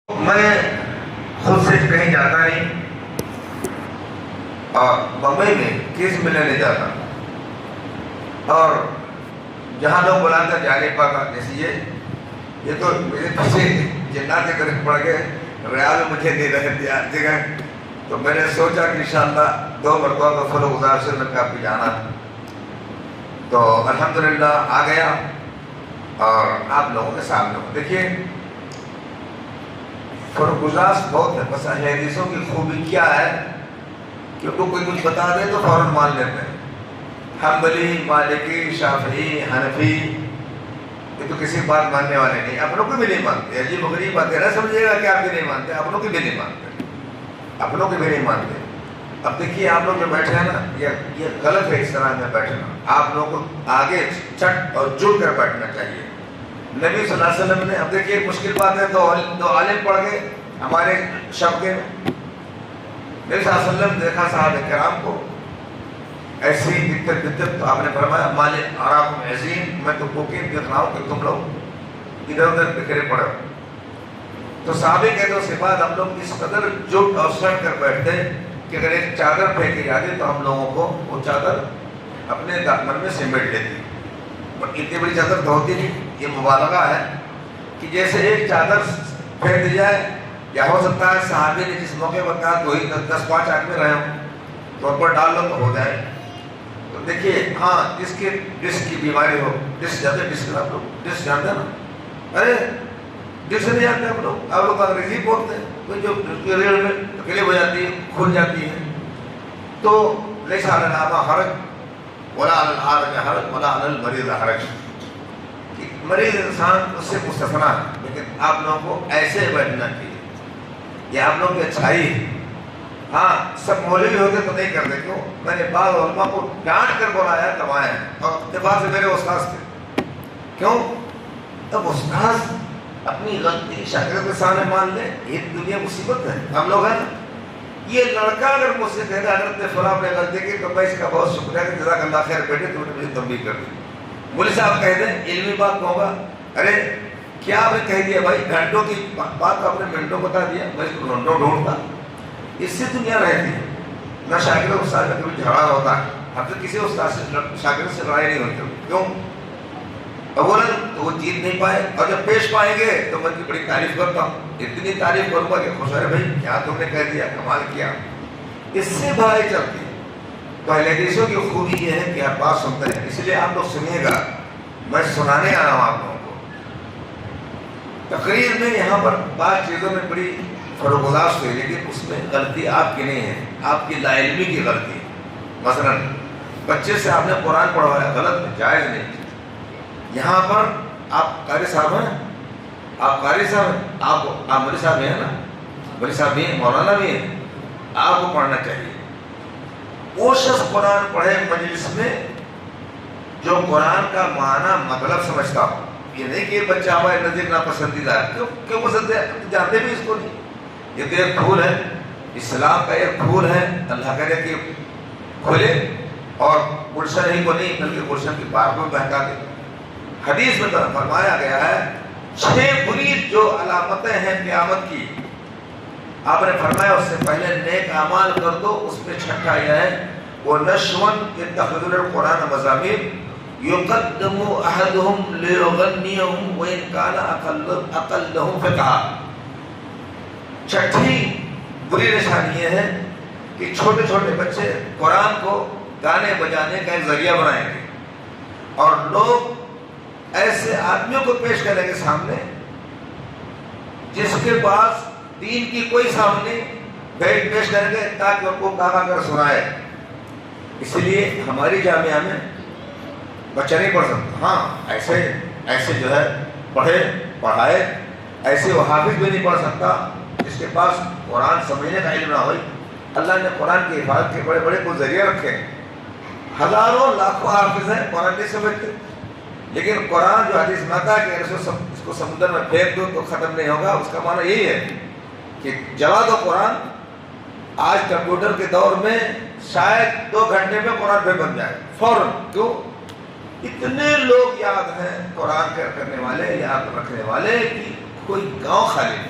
میں خود سے کہیں جاتا نہیں اور بمبئی میں کیس میں لینے جاتا اور جہاں لوگ بلاتا جا نہیں پاتا. جیسے یہ تو میرے پیچھے جنات کے قریب پڑ گئے, ریال مجھے دے رہے تھے ہر جگہ. تو میں نے سوچا کہ انشاءاللہ 2 مرتبہ کا فضل گزار سے میں کافی جانا. تو الحمدللہ آ گیا اور آپ لوگوں کے سامنے ہوں. دیکھیے فرقزاز بہت ہے, بس اہل حدیثوں کی خوبی کیا ہے کہ ان کو کوئی کچھ بتا دے تو فوراً مان لیتے ہیں. حنبلی, مالکی, شافعی, حنفی, یہ تو کسی بات ماننے والے نہیں, اپنوں کو بھی نہیں مانتے. عجیب غریب بات ہے, نہ سمجھیے گا کہ آپ بھی نہیں مانتے, اپنوں کی بھی نہیں مانتے, اپنوں کی بھی نہیں مانتے. اب دیکھیے آپ لوگ جو بیٹھے ہیں نا, یہ غلط ہے اس طرح میں بیٹھنا. آپ لوگوں کو آگے چٹ اور جڑ کر بیٹھنا چاہیے. نبی صلی اللہ علیہ وسلم نے, اب دیکھیے مشکل بات ہے, دو عالم پڑھ گئے ہمارے شبکے میں. نبی صلی اللہ علیہ وسلم دیکھا صحابہ کرام کو ایسی دقت, تو آپ نے فرمایا مال اراکم عظیم, میں تم کو دیکھ رہا ہوں کہ تم لوگ ادھر ادھر بکھرے پڑے. تو صحابہ کہتے اس کے بعد ہم لوگ اس قدر جٹ اور سٹ کر بیٹھتے کہ اگر ایک چادر پھینکی جاتی تو ہم لوگوں کو وہ چادر اپنے دامن میں سمیٹ لیتی. اور اتنی بڑی چادر تو ہوتی نہیں, یہ مبالغہ ہے کہ جیسے ایک چادر پھینک دی جائے, یا ہو سکتا ہے صحابی نے جس موقع پر کہا تو ہی 10-5 آدمی رہے ہوں تو اوپر ڈال لو تو ہو جائے. تو دیکھیے ہاں, جس کی ڈسک کی بیماری ہو, ڈسک جانتے ہیں, ڈسک آپ لوگ ڈسک جانتے ہیں نا, ارے ڈسک نہیں جانتے آپ لوگ انگریزی بولتے ہیں, کوئی جو ریڑھ میں تکلیف ہو جاتی ہے, کھل جاتی ہے, تو لیس علی الاعمى حرج ولا علی الحرج حرج ولا علی المریض حرج. مریض انسان اس سے مستثنا ہے, لیکن آپ لوگوں کو ایسے بیٹھنا چاہیے. یہ آپ لوگوں کی اچھائی ہے. ہاں سب مولوی ہوتے تو نہیں کرتے. کیوں؟ میں نے بعض علماء کو ڈانٹ کر بلایا کمایا ہے, اور اتفاق سے میرے استاذ تھے. کیوں؟ تب استاذ اپنی غلطی شاگرد کے سامنے مان لے, یہ دنیا مصیبت ہے. ہم لوگ ہیں, یہ لڑکا اگر مجھ سے کہے گا حضرت فلاں نے غلطی کی تو میں اس کا بہت شکریہ کہ جزاک اللہ خیر بیٹے تم نے مجھے تنبیہ کر دی. مولوی صاحب کہہ دیں علمی بات کہوں گا, ارے کیا آپ نے کہہ دیا بھائی, گھنٹوں کی بات آپ نے منٹوں بتا دیا, میں اس کو گھنٹوں ڈھونڈتا. اس سے دنیا رہتی ہے. نہ شاگرد استاد کا کبھی جھگڑا ہوتا ہے, اب تو کسی استاد سے شاگرد سے لڑائی نہیں ہوتی. کیوں؟ اولا تو وہ جیت نہیں پائے, اور جب پیش پائیں گے تو میں ان کی بڑی تعریف کرتا ہوں. اتنی تعریف کروں گا کہ خوش ہے بھائی کیا تم نے کہہ دیا, کمال کیا. اس سے بھائی چلتی ہے. تو اہل حدیثوں کی خوبی یہ ہے کہ آپ بات سنتے ہیں, اس لیے آپ لوگ سنیے گا, میں سنانے آ رہا ہوں آپ لوگوں کو. تقریر میں یہاں پر بعض چیزوں میں بڑی فروغ ہوئی, لیکن اس میں غلطی آپ کی نہیں ہے, آپ کی لا علمی کی غلطی ہے. مثلا بچے سے آپ نے قرآن پڑھوایا, غلط ہے, جائز نہیں. یہاں پر آپ قاری صاحب ہیں, آپ قاری صاحب ہیں, آپ مولوی صاحب ہیں نا, مولوی صاحب بھی ہیں, مولانا بھی ہیں, آپ کو پڑھنا چاہیے. وہ شخص قرآن پڑھے مجلس میں جو قرآن کا معنی مطلب سمجھتا ہو. یہ نہیں کہ بچہ ہمارے نزدیک ناپسندیدہ ہے. کیوں پسند ہے؟ جانتے بھی اس کو نہیں. یہ تو ایک پھول ہے, اسلام کا ایک پھول ہے. اللہ کرے کہ کھلے اور گلشن ہی کو نہیں بلکہ گلشن کی بار کو بہکا دے. حدیث میں فرمایا گیا ہے 6 بری جو علامتیں ہیں قیامت کی, آپ نے فرمایا اس سے پہلے نیک اعمال کر دو. اس پہ چھٹا یہ ہے وَنَشْوًا يَتَّخِذُونَ الْقُرْآنَ مَزَامِيرَ يُقَدَّمُ أَحَدُهُمْ لِيُغَنِّيَهُمْ وَإِنْ كَانَ أَقَلَّهُمْ فِقْهًا. چھٹی بری نشانی یہ ہے کہ چھوٹے چھوٹے بچے قرآن کو گانے بجانے کا ایک ذریعہ بنائیں گے, اور لوگ ایسے آدمیوں کو پیش کریں گے سامنے جس کے پاس دین کی کوئی سامنے پیش کریں گے تاکہ ان کو گا کر سنائے. اس لیے ہماری جامعہ میں بچہ نہیں پڑھ سکتا. ہاں ایسے جو ہے پڑھے پڑھائے, ایسے وہ حافظ بھی نہیں پڑھ سکتا جس کے پاس قرآن سمجھنے کا علم نہ ہوئی. اللہ نے قرآن کی حفاظت کے بڑے بڑے کو ذریعے رکھے ہیں. ہزاروں لاکھوں حافظ ہیں, قرآن نہیں سمجھتے, لیکن قرآن جو حدیث میں آتا ہے کہ اس کو سمندر میں پھینک دو تو ختم نہیں ہوگا. اس کا معنی یہی ہے کہ جلا دو قرآن. آج کمپیوٹر کے دور میں شاید 2 گھنٹے میں قرآن پہ بن جائے فوراً. کیوں؟ اتنے لوگ یاد ہیں قرآن کرنے والے, یاد رکھنے والے, کہ کوئی گاؤں خالی نہیں.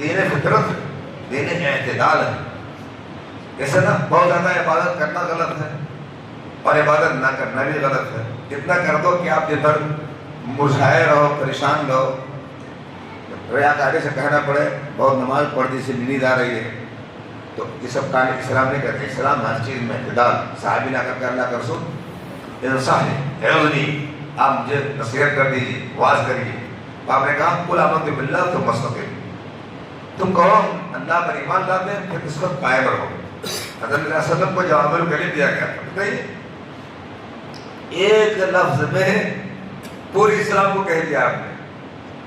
دین فطرت ہے، دین اعتدال ہے. ایسے نا بہت زیادہ عبادت کرنا غلط ہے اور عبادت نہ کرنا بھی غلط ہے. اتنا کر دو کہ آپ دن بھر مرجھائے رہو، پریشان رہو، ریاکاری سے کہنا پڑے بہت نماز پڑھ دی سے نیند آ رہی ہے، تو یہ سب کام اسلام نہیں کرتے. اسلام ہر چیز میں اعتدال. صحابی نہ کر کے اللہ کا رسول انصاف ہے آپ مجھے نصیحت کر دیجیے، واز کریے. آپ نے کہا قل آمنت باللہ ثم استقم، تم کہو اللہ پر ایمان لاتے ہیں پھر اس کو قائم رہو. حضرت علیہ وسلم کو جواب الکلم دیا گیا تھا. بتائیے ایک لفظ میں پوری اسلام کو کہہ دیا آپ نے.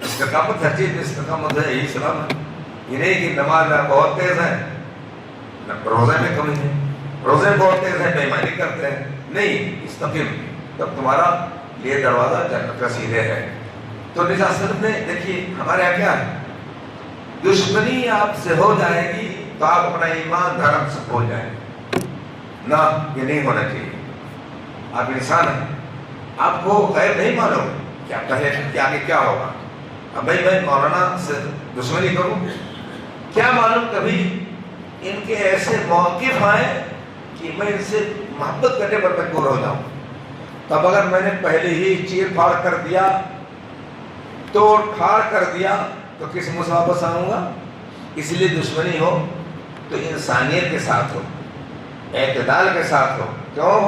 استقامت ہر چیز میں استقامت ہے، یہی اسلام ہے. یہ نہیں کہ نماز میں بہت تیز ہے، روزے میں کمی ہے، روزے میں بہت تیز ہے بےایمانی کرتے ہیں. نہیں، استقم، تب تمہارا یہ دروازہ جنت کا سیدھے ہے. تو نبی صلی اللہ علیہ وسلم نے دیکھیے ہمارے یہاں کیا ہے، دشمنی آپ سے ہو جائے گی تو آپ اپنا ایمان دھرم سے بھول جائیں گے. نہ، یہ نہیں ہونا چاہیے. آپ انسان ہیں، آپ کو غیب نہیں معلوم کیا کہے کہ آگے کیا ہوگا. اب بھائی میں مولانا سے دشمنی کروں، کیا معلوم کبھی ان کے ایسے موقف آئے کہ میں ان سے محبت کرنے پر مجبور ہو جاؤں. تب اگر میں نے پہلے ہی چیر پھاڑ کر دیا، توڑ پھاڑ کر دیا، تو کس منہ سے واپس آؤں گا. اس لیے دشمنی ہو تو انسانیت کے ساتھ ہو، اعتدال کے ساتھ ہو. کیوں؟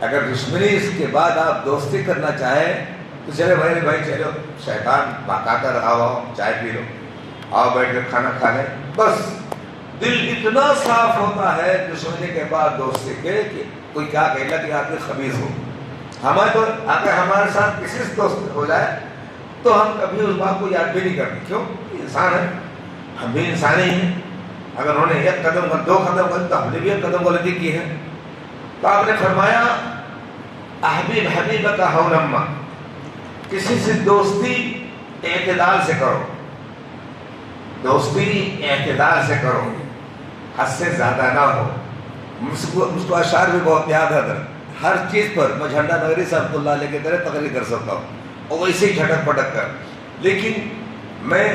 اگر دشمنی اس کے بعد آپ دوستی کرنا چاہیں تو چلے بھائی چلو، شیطان باقاعدہ رہا ہو، چائے پی لو، آؤ بیٹھ کے کھانا کھا لیں. بس دل اتنا صاف ہوتا ہے دشمنی کے بعد دوستی کے کہ کوئی کیا کہے گا کہ آپ کے خبیث ہو. ہمیں تو اگر ہمارے ساتھ کسی سے دوست ہو جائے تو ہم کبھی اس بات کو یاد بھی نہیں کرتے. کیوں؟ انسان ہے، ہم بھی انسان ہی ہیں. اگر انہوں نے ایک قدم دو قدم غلط تو ہم نے بھی ایک قدم غلطی کی ہے. تو آپ نے فرمایا حبیب کا ہونما، کسی سے دوستی اعتدال سے کرو، دوستی اعتدال سے کرو، حد سے زیادہ نہ ہو. مجھ کو اشعار بھی بہت یاد ہے. ہر چیز پر میں جھنڈا نگری سے رحمۃ اللہ علیہ کے طرح تقریر کر سکتا ہوں اور ویسے ہی جھٹک پٹک کر، لیکن میں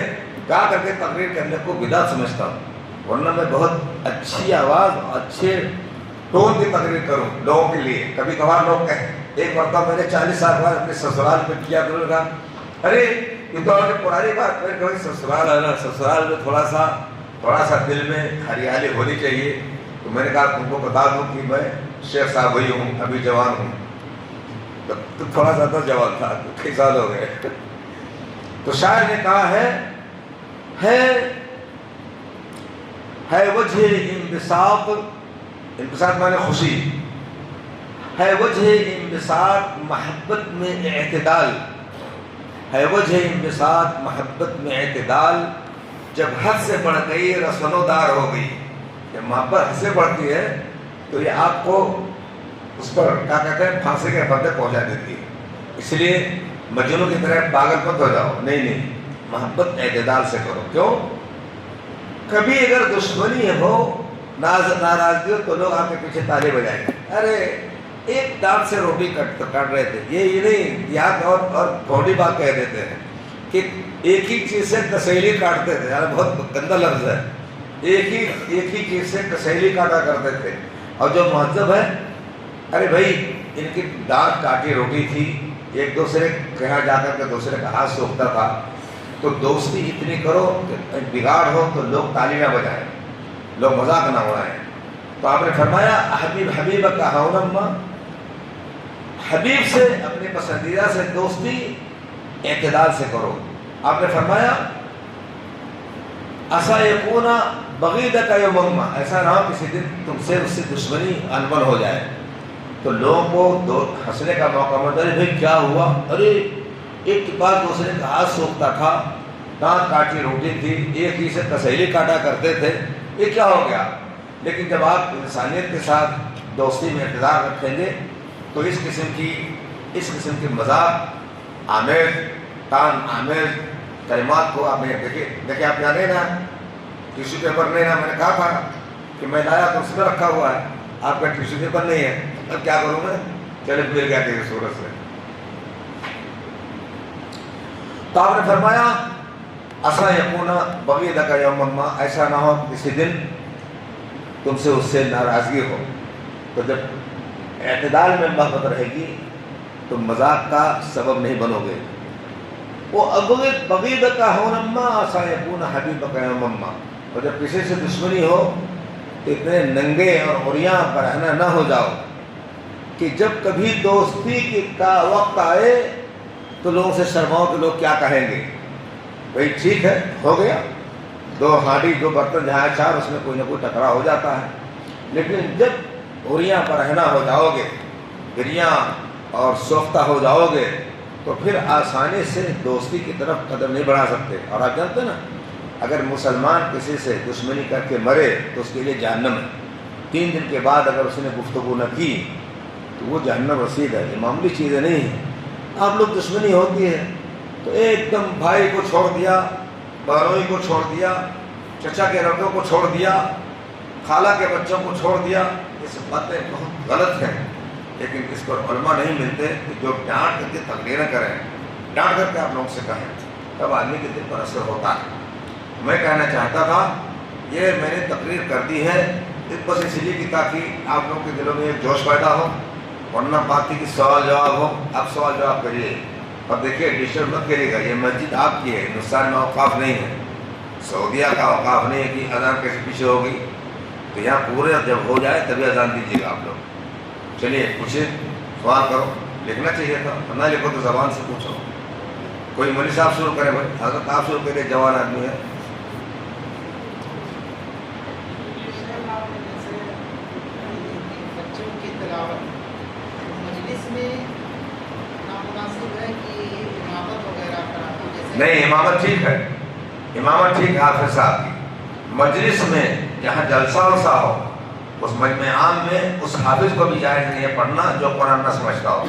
گا کر کے تقریر کرنے کو بدعت سمجھتا ہوں. ورنہ میں بہت اچھی آواز، اچھے ٹون کی تقریر کروں لوگوں کے لیے. کبھی کبھار لوگ کہیں، ایک مرتبہ میں نے 40 سال بعد اپنے سسرال میں کیا، تو نے کہا ارے یہ تو پرانی بات. میں کبھی سسرال ہے نا، سسرال میں تھوڑا سا دل میں ہریالی ہونی چاہیے. تو میں نے کہا تم کو بتا دوں کہ میں شیخ صاحب وہی ہوں، ابھی جوان ہوں. تو تھوڑا سا تو جوان تھا، کئی سال ہو گئے. تو شاعر نے کہا ہے وجہ انبساط، انبساط معنی خوشی، ہے وجہ انبساط محبت میں اعتدال، ہے وجہ انبساط محبت میں اعتدال. جب حد سے بڑھ گئی رسن و دار ہو گئی. جب محبت حد سے بڑھتی ہے تو یہ آپ کو اس پر کیا کہتے ہیں پھانسی کے پردے پہنچا دیتی ہے. اس لیے مجنوں کی طرح پاگل مت ہو جاؤ. نہیں، محبت اعتدال سے کرو. کیوں؟ کبھی اگر دشمنی ہو، ناراضگی ہو تو لوگ آپ کے پیچھے تالی بجائیں گے. ارے ایک دانت سے روٹی کاٹ رہے تھے، یہ نہیں یاد اور تھوڑی بات کہہ دیتے ہیں کہ ایک ہی چیز سے کسیلی کاٹتے تھے. یار بہت گندا لفظ ہے. ایک ہی چیز سے کسیلی کاٹا کرتے تھے. اور جو مہذب ہے، ارے بھائی ان کی دانت کاٹی روٹی تھی، ایک دوسرے کے یہاں جا کر کے دوسرے کا ہاتھ سوکھتا تھا. تو دوستی اتنی کرو کہ بگاڑ ہو تو لوگ تالی نہ بجائیں، لوگ مذاق نہ اڑائیں. تو آپ نے فرمایا حبیب کا ہونما، حبیب سے اپنے پسندیدہ سے دوستی اعتدال سے کرو. آپ نے فرمایا ایسا یکون بغیضک یوما، ایسا نہ ہو کسی دن تم سے اس سے دشمنی انبن ہو جائے تو لوگوں کو ہنسنے کا موقع ملتا ہے. بھائی کیا ہوا؟ ارے ایک کے بعد دوسرے کا ہاتھ سوکھتا تھا، دانت کاٹی روٹی تھی، ایک ہی سے تسیلی کاٹا کرتے تھے، یہ کیا ہو گیا؟ لیکن جب آپ انسانیت کے ساتھ دوستی میں اعتدال رکھیں گے تو اس قسم کی مذاق آمیز، تان آمیز کلمات کو آپ نے دیکھیں آپ جانے نا ٹیشو پیپر نہیں نا، میں نے کہا تھا کہ میں لایا تو اس میں رکھا ہوا ہے، آپ کا ٹیشو پیپر نہیں ہے، اب کیا کروں میں؟ چلے مل گیا تیری صورت سے. تو آپ نے فرمایا اسا یکونا بغیضک یوما ما، ایسا نہ ہو کسی دن تم سے اس سے ناراضگی ہو. تو جب اعتدال میں محبت رہے گی تو مذاق کا سبب نہیں بنو گے. وہ بغیضک ہونما اسا یکون حبیبک یوما ما، اور جب کسی سے دشمنی ہو تو اتنے ننگے اور عریاں برہنہ نہ ہو جاؤ کہ جب کبھی دوستی کا وقت آئے تو لوگوں سے شرماؤ کہ لوگ کیا کہیں گے. بھائی ٹھیک ہے، ہو گیا، دو ہانڈی دو برتن جہاں چار، اس میں کوئی نہ کوئی ٹکرا ہو جاتا ہے. لیکن جب عریاں برہنہ ہو جاؤ گے، گریاں اور سوختہ ہو جاؤ گے، تو پھر آسانی سے دوستی کی طرف قدم نہیں بڑھا سکتے. اور آپ جانتے ہیں نا، اگر مسلمان کسی سے دشمنی کر کے مرے تو اس کے لیے جہنم ہے. 3 دن کے بعد اگر اس نے گفتگو نہ کی تو وہ جہنم رسید ہے. یہ معمولی چیزیں نہیں ہیں. آپ لوگ دشمنی ہوتی ہے تو ایک دم بھائی کو چھوڑ دیا، بہنوئی کو چھوڑ دیا، چچا کے لڑکوں کو چھوڑ دیا، خالہ کے بچوں کو چھوڑ دیا. یہ سب باتیں بہت غلط ہیں، لیکن اس پر علماء نہیں ملتے کہ جو ڈانٹ کر کے تقریر کریں، ڈانٹ کر کے آپ لوگوں سے کہیں، تب آدمی کے دل پر اثر ہوتا ہے. میں کہنا چاہتا تھا، یہ میں نے تقریر کر دی ہے بس اس لیے کہ تاکہ آپ لوگوں کے دلوں میں ایک جوش پیدا ہو، ورنہ بات تھی کہ سوال جواب ہو. آپ سوال جواب کریے اور دیکھیے ڈسٹرب مت کریے گا. یہ مسجد آپ کی ہے، ہندوستان میں اوقاف نہیں ہے، سعودیہ کا اوقاف نہیں ہے کہ اذان کیسے پیچھے ہوگی. تو یہاں پورے جب ہو جائے تبھی اذان دیجیے گا آپ لوگ. چلیے پوچھیں، سوال کرو. لکھنا چاہیے تھا، نہ لکھو تو زبان سے پوچھو. کوئی مولوی صاحب شروع کرے. بھائی حضرت آپ شروع کرے، جوان آدمی ہے. نہیں، امامت ٹھیک ہے، امامت ٹھیک ہے حافظ صاحب کی. مجلس میں جہاں جلسہ وسا ہو، اس مجمع عام میں اس حافظ کو بھی جائز نہیں ہے پڑھنا جو قرآن نہ سمجھتا ہو.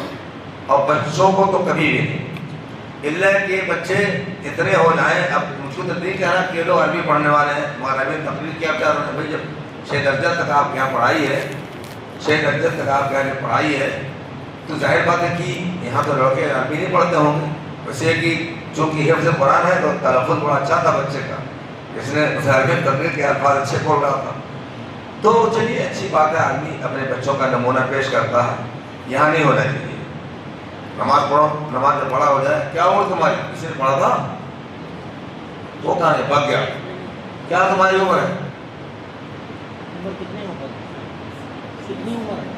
اور بچوں کو تو کبھی بھی نہیں، اللہ کہ بچے اتنے ہو جائیں. اب مجھ کو تو نہیں کہہ رہا کہ لوگ عربی پڑھنے والے ہیں، عربی تقریر کیا چاہ رہے ہیں. بھائی جب 6 درجہ تک آپ کے یہاں پڑھائی ہے، 6 درجہ تک آپ کے یہاں پڑھائی ہے، تو ظاہر بات ہے کہ یہاں تو لڑکے عربی نہیں پڑھتے ہوں گے. ویسے کہ چونکہ حفظ قرآن ہے تو تلفظ بڑا اچھا تھا بچے کا، اس نے عربی تقریر کے الفاظ اچھے بول رہا تھا. تو چلیے اچھی بات ہے، آدمی اپنے بچوں کا نمونہ پیش کرتا ہے. یہاں نہیں ہونا چاہیے. نماز پڑھو، نماز میں پڑھا ہو جائے. کیا عمر تمہاری؟ کسی نے پڑھا تھا؟ وہ کہاں ہے؟ بھاگ گیا. کیا تمہاری عمر ہے؟ کتنی عمر؟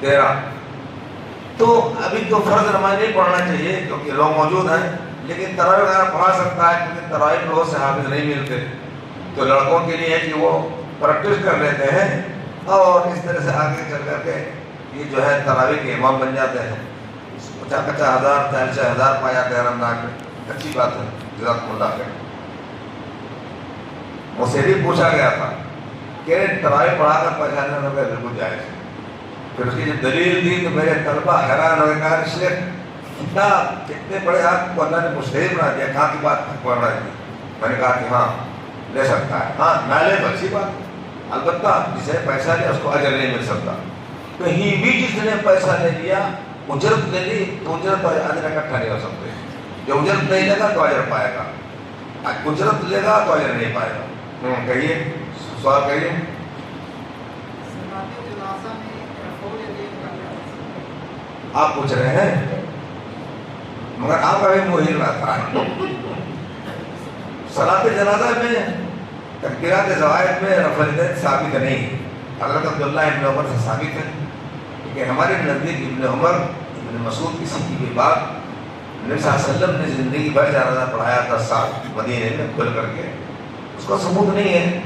13. تو ابھی تو فرض نماز نہیں پڑھنا چاہیے کیونکہ لوگ موجود ہیں. لیکن تراویح وغیرہ پڑھا سکتا ہے کیونکہ تراویح میں بہت سے حافظ نہیں ملتے. تو لڑکوں کے لیے ہے کہ وہ پریکٹس کر لیتے ہیں اور اس طرح سے آگے چل کر کے یہ جو ہے تراویح کے امام بن جاتے ہیں. 50,000 40,000 پایا جاتے ہیں رمضان میں. اچھی بات ہے، جزاکم اللہ خیر. مجھ سے بھی پوچھا گیا تھا کہ تراویح پڑھا کر پہچانے میں بالکل جائز ہے. پھر اس کی جب دلیل دی تو میرے طلبہ حیران ہوئے. کہا کتنے بڑے آپ کو اللہ نے مجتہد بنا دیا، کہاں کی بات پڑھ رہے تھے؟ میں نے کہا کہ ہاں لے سکتا ہے. ہاں نہ لے تو اچھی بات ہے، البتہ جسے پیسہ لیا اس کو اجر نہیں مل سکتا. کہیں بھی جس نے پیسہ لے لیا، اجرت لے لی تو اجرت اور اجر اکٹھا نہیں ہو سکتے. جو اجرت نہیں لے گا تو اجر پائے گا، اجرت لے گا تو اجر نہیں پائے گا. کہیے سوال کہیے. آپ پوچھ رہے ہیں مگر آپ ابھی منہ ہل رہا تھا. صلاۃ جنازہ میں تکبیرات زوائد میں رفع الیدین ثابت نہیں. حضرت عبداللہ ابن عمر سے ثابت ہے کہ ہمارے نزدیک ابن عمر ابن مسعود کسی کی بھی بات نبی صلی اللہ علیہ وسلم نے زندگی بھر جنازہ پڑھایا 10 سال مدینے میں کھل کر کے، اس کا ثبوت نہیں ہے.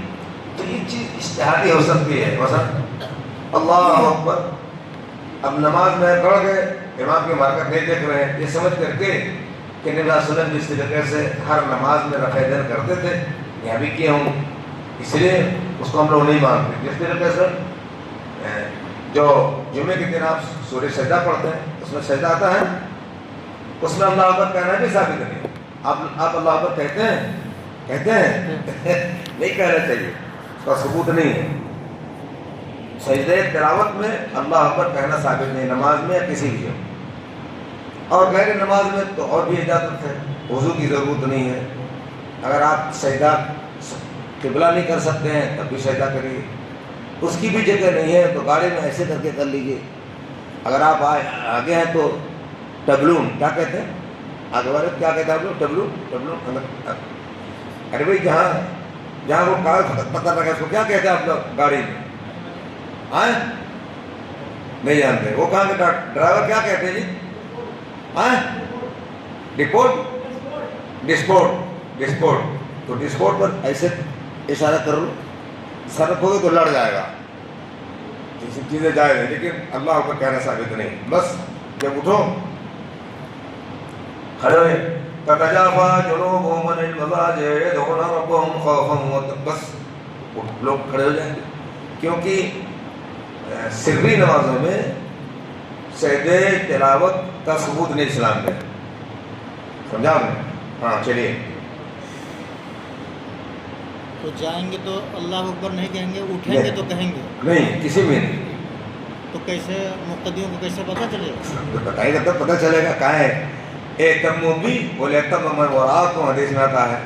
تو یہ چیز اجتہادی ہو سکتی ہے. مثلا اللہ اکبر، اب نماز میں پڑھ گئے، امام کی مارکت نہیں دیکھ رہے ہیں، یہ سمجھ کر کے کہ نبی صلی اللہ علیہ وسلم جس طریقے سے ہر نماز میں رفع الیدین کرتے تھے یہاں بھی کیے ہوں، اس لیے اس کو ہم لوگ نہیں مانتے. جس طریقے سے جو جمعے کے دن آپ سورہ سجدہ پڑھتے ہیں اس میں سجدہ آتا ہے، اس میں اللہ اکبر کہنا بھی ثابت نہیں. آپ اللہ اکبر کہتے ہیں نہیں کہنا چاہیے، اس کا ثبوت نہیں ہے. سجدہ تلاوت میں اللہ اکبر کہنا ثابت نہیں، نماز میں یا کسی بھی. اور غیر نماز میں تو اور بھی اجازت ہے. وضو کی ضرورت نہیں ہے. اگر آپ سجدہ قبلہ نہیں کر سکتے ہیں تب بھی سجدہ کریے. اس کی بھی جگہ نہیں ہے تو گاڑی میں ایسے کر کے کر لیجیے. اگر آپ آگے ہیں تو ٹبلون کیا کہتے ہیں آگے والے کیا کہتے ہیں آپ لوگ ٹبلون ارے بھائی جہاں وہ کاغذ پتہ لگا اس کو کیا کہتے ہیں آپ لوگ گاڑی میں آئیں نہیں جانتے. وہ کہاں کے ڈرائیور کیا کہتے ہیں جی آئیں ڈسپورٹ. تو ڈسپورٹ پر ایسے اشارہ کر لو سر رکھو گے تو لڑ جائے گا. یہ سب چیزیں جائز ہیں لیکن اللہ پر کہنا ثابت نہیں. بس جب اٹھو کھڑے ہوئے تتجافا جنوبهم عن المضاجع يدعون ربهم خوفا وطمعا. بس لوگ کھڑے ہو جائیں گے کیونکہ سری نمازوں میں سجدے تلاوت کا ثبوت نہیں اسلام میں. سمجھا آپ نے؟ ہاں چلیے. تو جائیں گے تو اللہ اکبر نہیں کہیں گے, اٹھیں گے تو کہیں گے نہیں, کسی میں نہیں. تو کیسے مقتدیوں کو کیسے پتہ چلے گا؟ بتائیے گا تب پتہ چلے گا. کہاں ہے اعتموا بی ولیتم من وراءکم, حدیث میں آتا ہے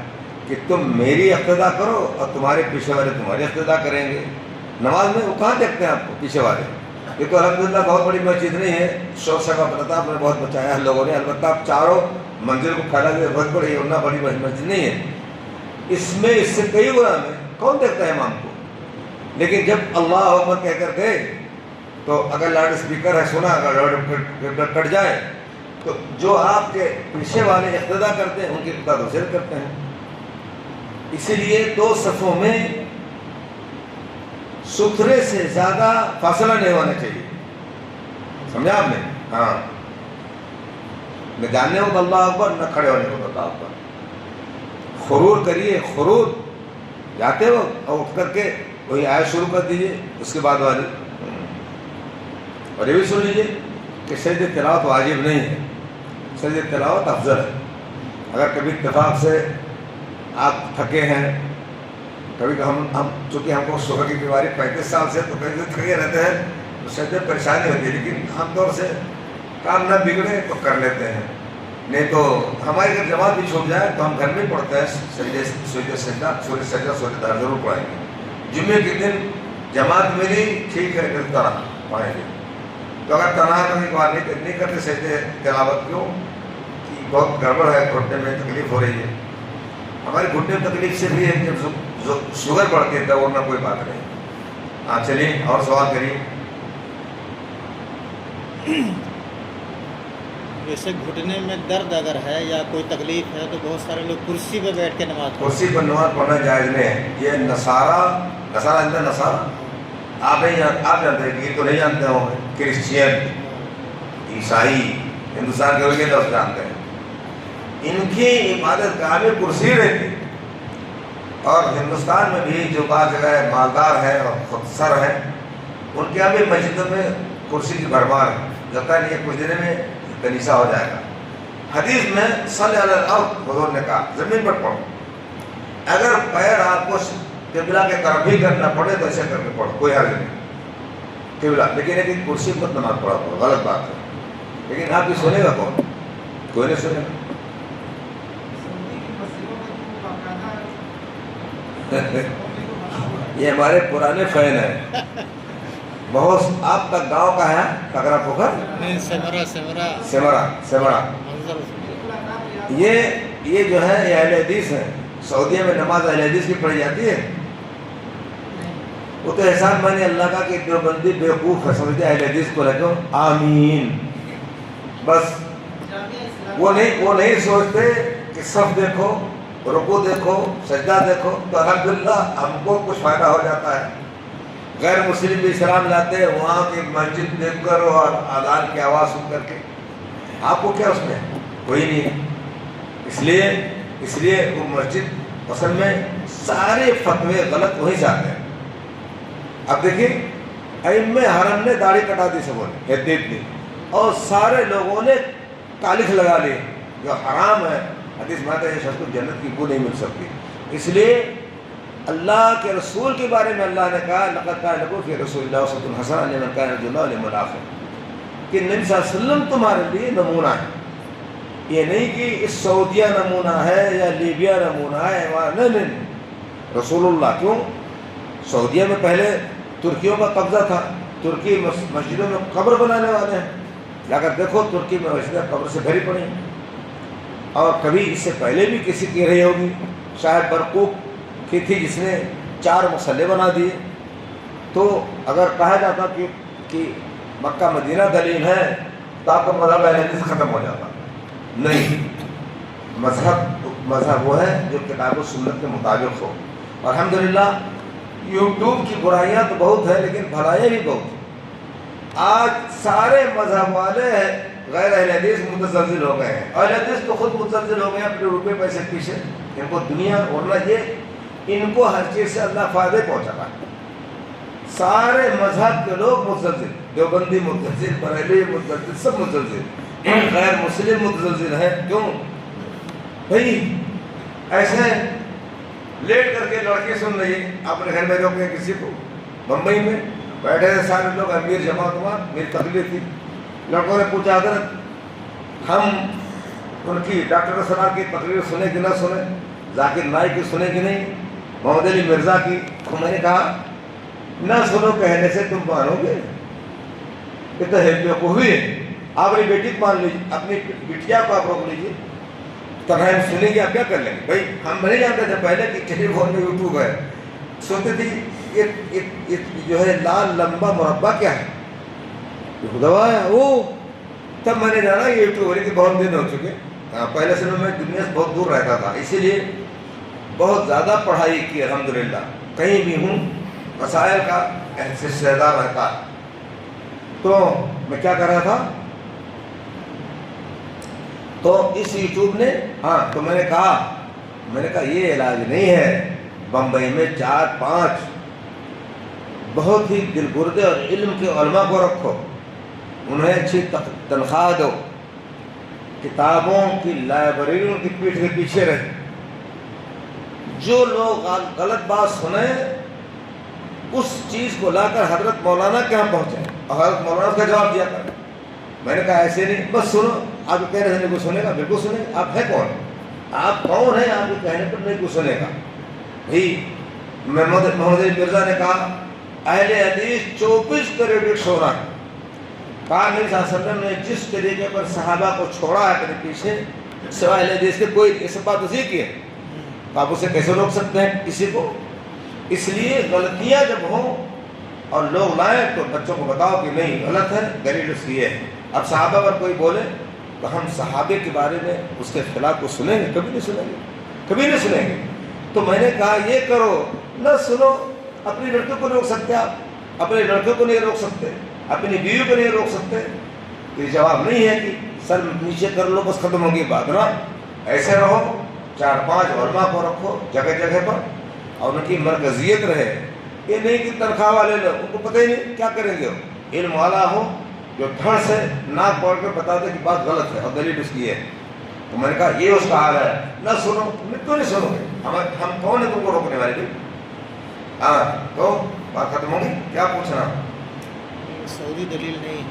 کہ تم میری اقتداء کرو اور تمہارے پیچھے والے تمہاری اقتداء کریں گے. نماز میں وہ کہاں دیکھتے ہیں آپ کو پیچھے والے؟ یہ تو الحمدللہ بہت بڑی مسجد نہیں ہے, شور شرابہ پتہ آپ نے بہت بچایا ہے لوگوں نے. البتہ آپ چاروں منزل کو پھیلا دے بہت بڑی ہے, ورنہ بڑی مسجد نہیں ہے. اس میں اس سے کئی گنا میں کون دیکھتا ہے امام کو؟ لیکن جب اللہ اکبر کہہ کر گئے تو اگر لاؤڈ اسپیکر ہے سنا, اگر لاؤڈ اسپیکر کٹ جائے تو جو آپ کے پیچھے والے اقتداء کرتے ہیں ان کی اقتداء دوسرے کرتے ہیں. اسی لیے دو صفوں میں سترے سے زیادہ فاصلہ نہیں ہونا چاہیے. سمجھا آپ نے؟ ہاں, نہ جاننے ہو تو اللہ اکبر, نہ کھڑے ہونے ہو تو اللہ اکبر. خرور کریے, خرور جاتے ہو اور اٹھ کر کے وہی آیت شروع کر دیجیے, اس کے بعد والی. اور یہ بھی سن لیجیے کہ سجدہ تلاوت واجب نہیں ہے, سجدہ تلاوت افضل ہے. اگر کبھی اتفاق سے آپ تھکے ہیں, کبھی ہم چونکہ ہم کو شوگر کی بیماری 35 سال سے, تو کبھی تھکے رہتے ہیں تو سجدے پریشانی ہوتی ہے, لیکن عام طور سے کام نہ بگڑے تو کر لیتے ہیں. نہیں تو ہماری اگر جماعت بھی چھوٹ جائے تو ہم گھر میں پڑھتے ہیں سجدہ سجدہ سورہ دار ضرور پڑھیں گے. جمعے کے دن جماعت ملی ٹھیک ہے, پھر طرح پڑھیں گے. تو اگر تنہا کرنے کے بعد نہیں کرتے سجدے تلاوت, کیوں کہ بہت گڑبڑ ہے, گھٹنے میں تکلیف ہو رہی ہے. ہمارے گھٹنے میں تکلیف سے بھی ہے جب شوگر بڑھتی ہے ورنہ کوئی بات نہیں. ہاں چلیے اور سوال کریے. ویسے گھٹنے میں درد اگر ہے یا کوئی تکلیف ہے تو بہت سارے لوگ کرسی پہ بیٹھ کے نماز پڑھتے ہیں. کرسی پر نماز پڑھنا جائز نہیں ہے. یہ نصارہ آپ جانتے ہیں, یہ تو نہیں جانتے ہوں گے. کرسچین, عیسائی ہندوستان کے ہوئے تو جانتے ہیں. ان کی عبادت گاہ میں کرسی رہتی, اور ہندوستان میں بھی جو بعض جگہ مالدار ہیں اور خودسر ہیں ان کے یہاں بھی مسجدوں میں کرسی کی بھرمار ہے. لگتا نہیں ہے کچھ دن میں کنیسہ ہو جائے گا. حدیث میں صلی علی الارض, حضور نے کہا زمین پر پڑھو. اگر پیر آپ کو قبلہ کے طرف بھی کرنا پڑے تو ایسے کر کے پڑھو, کوئی حرج نہیں قبلہ. لیکن ایک کرسی پر نماز پڑھا پڑھو, غلط بات ہے. لیکن آپ یہ سنے گا کون؟ کوئی نہیں سنے گا. یہ ہمارے پرانے فین ہیں بہت. آپ کا گاؤں کا ہے ککرا پوکھر, سمرا. یہ جو ہے یہ اہل حدیث ہے. سعودیہ میں نماز اہل حدیث کی پڑھی جاتی ہے. وہ تو احسان مانے اللہ کا کہ دیوبندی بیوقوف ہے, سمجھتے اہل حدیث کو لگو آمین بس. وہ نہیں سوچتے کہ صف دیکھو, رکوع دیکھو, سجدہ دیکھو تو الحمدللہ ہم کو کچھ فائدہ ہو جاتا ہے. غیر مسلم بھی اسلام لاتے ہیں وہاں کی مسجد دیکھ کر اور اذان کی آواز سن کر کے. آپ کو کیا اس میں کوئی نہیں ہے. اس لیے وہ مسجد اصل میں سارے فتوے غلط وہیں سے آتے ہیں. اب دیکھیں ائمہ حرم نے داڑھی کٹا دی سبوں نے اتنی, اور سارے لوگوں نے تالیخ لگا لی جو حرام ہے. حدیث میں آتا ہے یہ شخص کو جنت کی بو نہیں مل سکتی. اس لیے اللہ کے رسول کے بارے میں اللہ نے کہا لقد کان لکم فی رسول اللہ اسوۃ حسنۃ لمن کان یرجو اللہ والیوم الآخر, کہ نبی صلی اللہ علیہ وسلم تمہارے لیے نمونہ ہے. یہ نہیں کہ اس سعودیہ نمونہ ہے یا لیبیا نمونہ ہے وہاں، نہیں، رسول اللہ. کیوں؟ سعودیہ میں پہلے ترکیوں کا قبضہ تھا، ترکی مسجدوں میں قبر بنانے والے ہیں. اگر دیکھو ترکی میں مسجدیں قبر سے بھری پڑی ہیں، اور کبھی اس سے پہلے بھی کسی کی رہی ہوگی، شاید برقوق کی تھی جس نے 4 مصلے بنا دیے. تو اگر کہا جاتا کہ مکہ مدینہ دلیل ہے تو آپ کا مذہب اہل حدیث ختم ہو جاتا. نہیں، مذہب وہ ہے جو کتاب و سنت کے مطابق ہو. الحمدللہ یوٹیوب کی برائیاں تو بہت ہیں لیکن بھلائیاں بھی بہت ہیں. آج سارے مذہب والے غیر اہل حدیث متزلزل ہو گئے ہیں. اہل حدیث تو خود متزلزل ہو گئے ہیں اپنے روپے پیسے پیچھے. ان کو دنیا ورنہ یہ ان کو ہر چیز سے اللہ فائدے پہنچاتا ہے. سارے مذہب کے لوگ متزلزل، دیوبندی متزلزل، بریلوی متزلزل، سب متزلزل. غیر مسلم متزلزل ہیں. کیوں بھائی؟ ایسے لیٹ کر کے لڑکی سن رہی ہے، اپنے گھر میں روکے کسی کو. بمبئی میں بیٹھے تھے سارے لوگ، امیر جماعت ہوا، میری تقریر تھی. لڑکوں نے پوچھا حضرت ہم ان کی ڈاکٹر سرار کی تقریر سنیں کہ نہ سنیں، ذاکر نائک کی سنیں کہ نہیں، محمد علی مرزا کی؟ تو میں نے کہا نہ سنو کہنے سے تم مانو گے؟ یہ تو بیوقوفی ہے. آپ اپنی بیٹی کو مان لیجیے، اپنی بیٹیا کو آپ روک لیجیے. تنہا ہم سنیں گے آپ کیا کر لیں گے؟ بھائی ہم نہیں جانتے تھے پہلے کہ ٹیلی فون میں یوٹیوب ہے. سنتے تھی یہ جو ہے لال لمبا مربع کیا ہے، دوا ہے وہ. تب میں نے جانا یہ یوٹیوب والی بہت دن ہو چکے. پہلے سے میں دنیا سے بہت دور رہتا تھا، اسی لیے بہت زیادہ پڑھائی کی الحمدللہ. کہیں بھی ہوں مسائل کا حصہ دار رہتا. تو میں کیا کر رہا تھا، تو اس یوٹیوب نے تو میں نے کہا یہ علاج نہیں ہے. بمبئی میں 4-5 بہت ہی دل گردے اور علم کے علماء کو رکھو، انہیں اچھی تنخواہ دو، کتابوں کی لائبریریوں کی پیٹھ کے پیچھے رہے. جو لوگ غلط بات سنیں اس چیز کو لا کر حضرت مولانا کے یہاں پہنچے اور حضرت مولانا کا جواب دیا کر. میں نے کہا ایسے نہیں، بس سنو. آپ کہہ رہے ہیں کوئی سنے گا؟ بالکل سنے گا. آپ ہیں کون؟ آپ کون ہیں؟ آپ کے کہنے پر نہیں کوئی سنے گا. بھائی محمد علی مرزا نے کہا اہل حدیث 24 کریڈٹ چھوڑا ہے. کہا نبی صلی اللہ علیہ وسلم نے جس طریقے پر صحابہ کو چھوڑا ہے اپنے پیچھے سوائے اہل حدیث کے کوئی اس بات اسی کی ہے. آپ اسے کیسے روک سکتے ہیں کسی کو؟ اس لیے غلطیاں جب ہوں اور لوگ لائیں تو بچوں کو بتاؤ کہ نہیں غلط ہے، دلیل اس کی ہے. اب صحابہ پر کوئی بولے تو ہم صحابے کے بارے میں اس کے خلاف کو سنیں گے؟ کبھی نہیں سنیں گے، کبھی نہیں سنیں گے. تو میں نے کہا یہ کرو، نہ سنو. اپنی لڑکیوں کو روک سکتے آپ، اپنے لڑکوں کو نہیں روک سکتے، اپنی بیوی کو نہیں روک سکتے. تو یہ جواب نہیں ہے کہ سر نیچے کر لو بس ختم ہوگی بات. نا ایسے رہو، 4-5 علماء کو رکھو جگہ جگہ پر اور ان کی مرکزیت رہے. یہ نہیں کہ تنخواہ والے لوگ ان کو پتہ ہی نہیں کیا کریں گے. علم والا ہو جو دھڑ سے ناک پڑھ کر بتا دے کہ بات غلط ہے اور دلیل اس کی ہے. تو میں نے کہا یہ اس کا حال ہے، نہ سنو. کیوں نہیں سنو گے؟ ہم کون ہیں تم کو روکنے والے؟ تو بات ختم ہوگی. کیا پوچھنا؟ سعودی دلیل نہیں،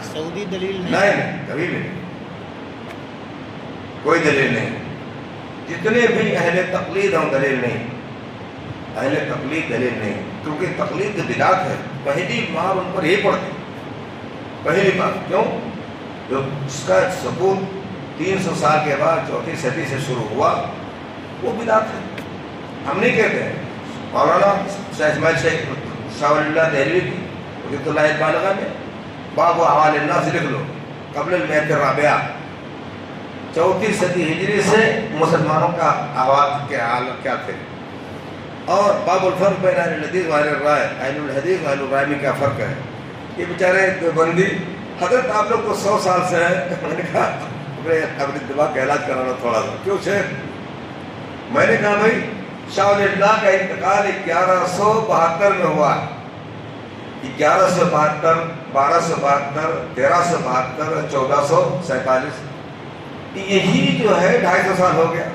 سعودی دلیل نہیں، کبھی بھی کوئی دلیل نہیں. جتنے بھی اہل تقلید ہوں دلیل نہیں، اہل تقلید دلیل نہیں. کیونکہ تقلید بدعت ہے. پہلی مار ان پر یہ پڑتی، پہلی بات. کیوں؟ جو اس کا ثبوت 300 سال کے بعد 4 صدی سے شروع ہوا وہ بدعت ہے. ہم نہیں کہتے ہیں. مولانا شاہ اسماعیل شاہ ولی اللہ دہلوی کی حجت اللہ البالغہ میں باب احوال الناس لکھ لو، قبل المئۃ الرابعہ، 4 صدی ہجری سے مسلمانوں کا احوال کے حالت کیا تھے. اور باب الفرق بین اہل الحدیث و اہل الرائے، اہل الحدیث و اہل الرائے میں کیا فرق ہے. یہ بیچارے دیوبندی حضرت آپ لوگ کو 100 سال سے ہے. میں نے کہا اپنے دماغ کا علاج کرانا تھوڑا سا. کیوں شیخ؟ میں نے کہا بھائی شاہ ولی اللہ کا انتقال 1172 میں ہوا ہے. 1172 1272 1372 1447 یہی جو ہے 250 سال ہو گیا.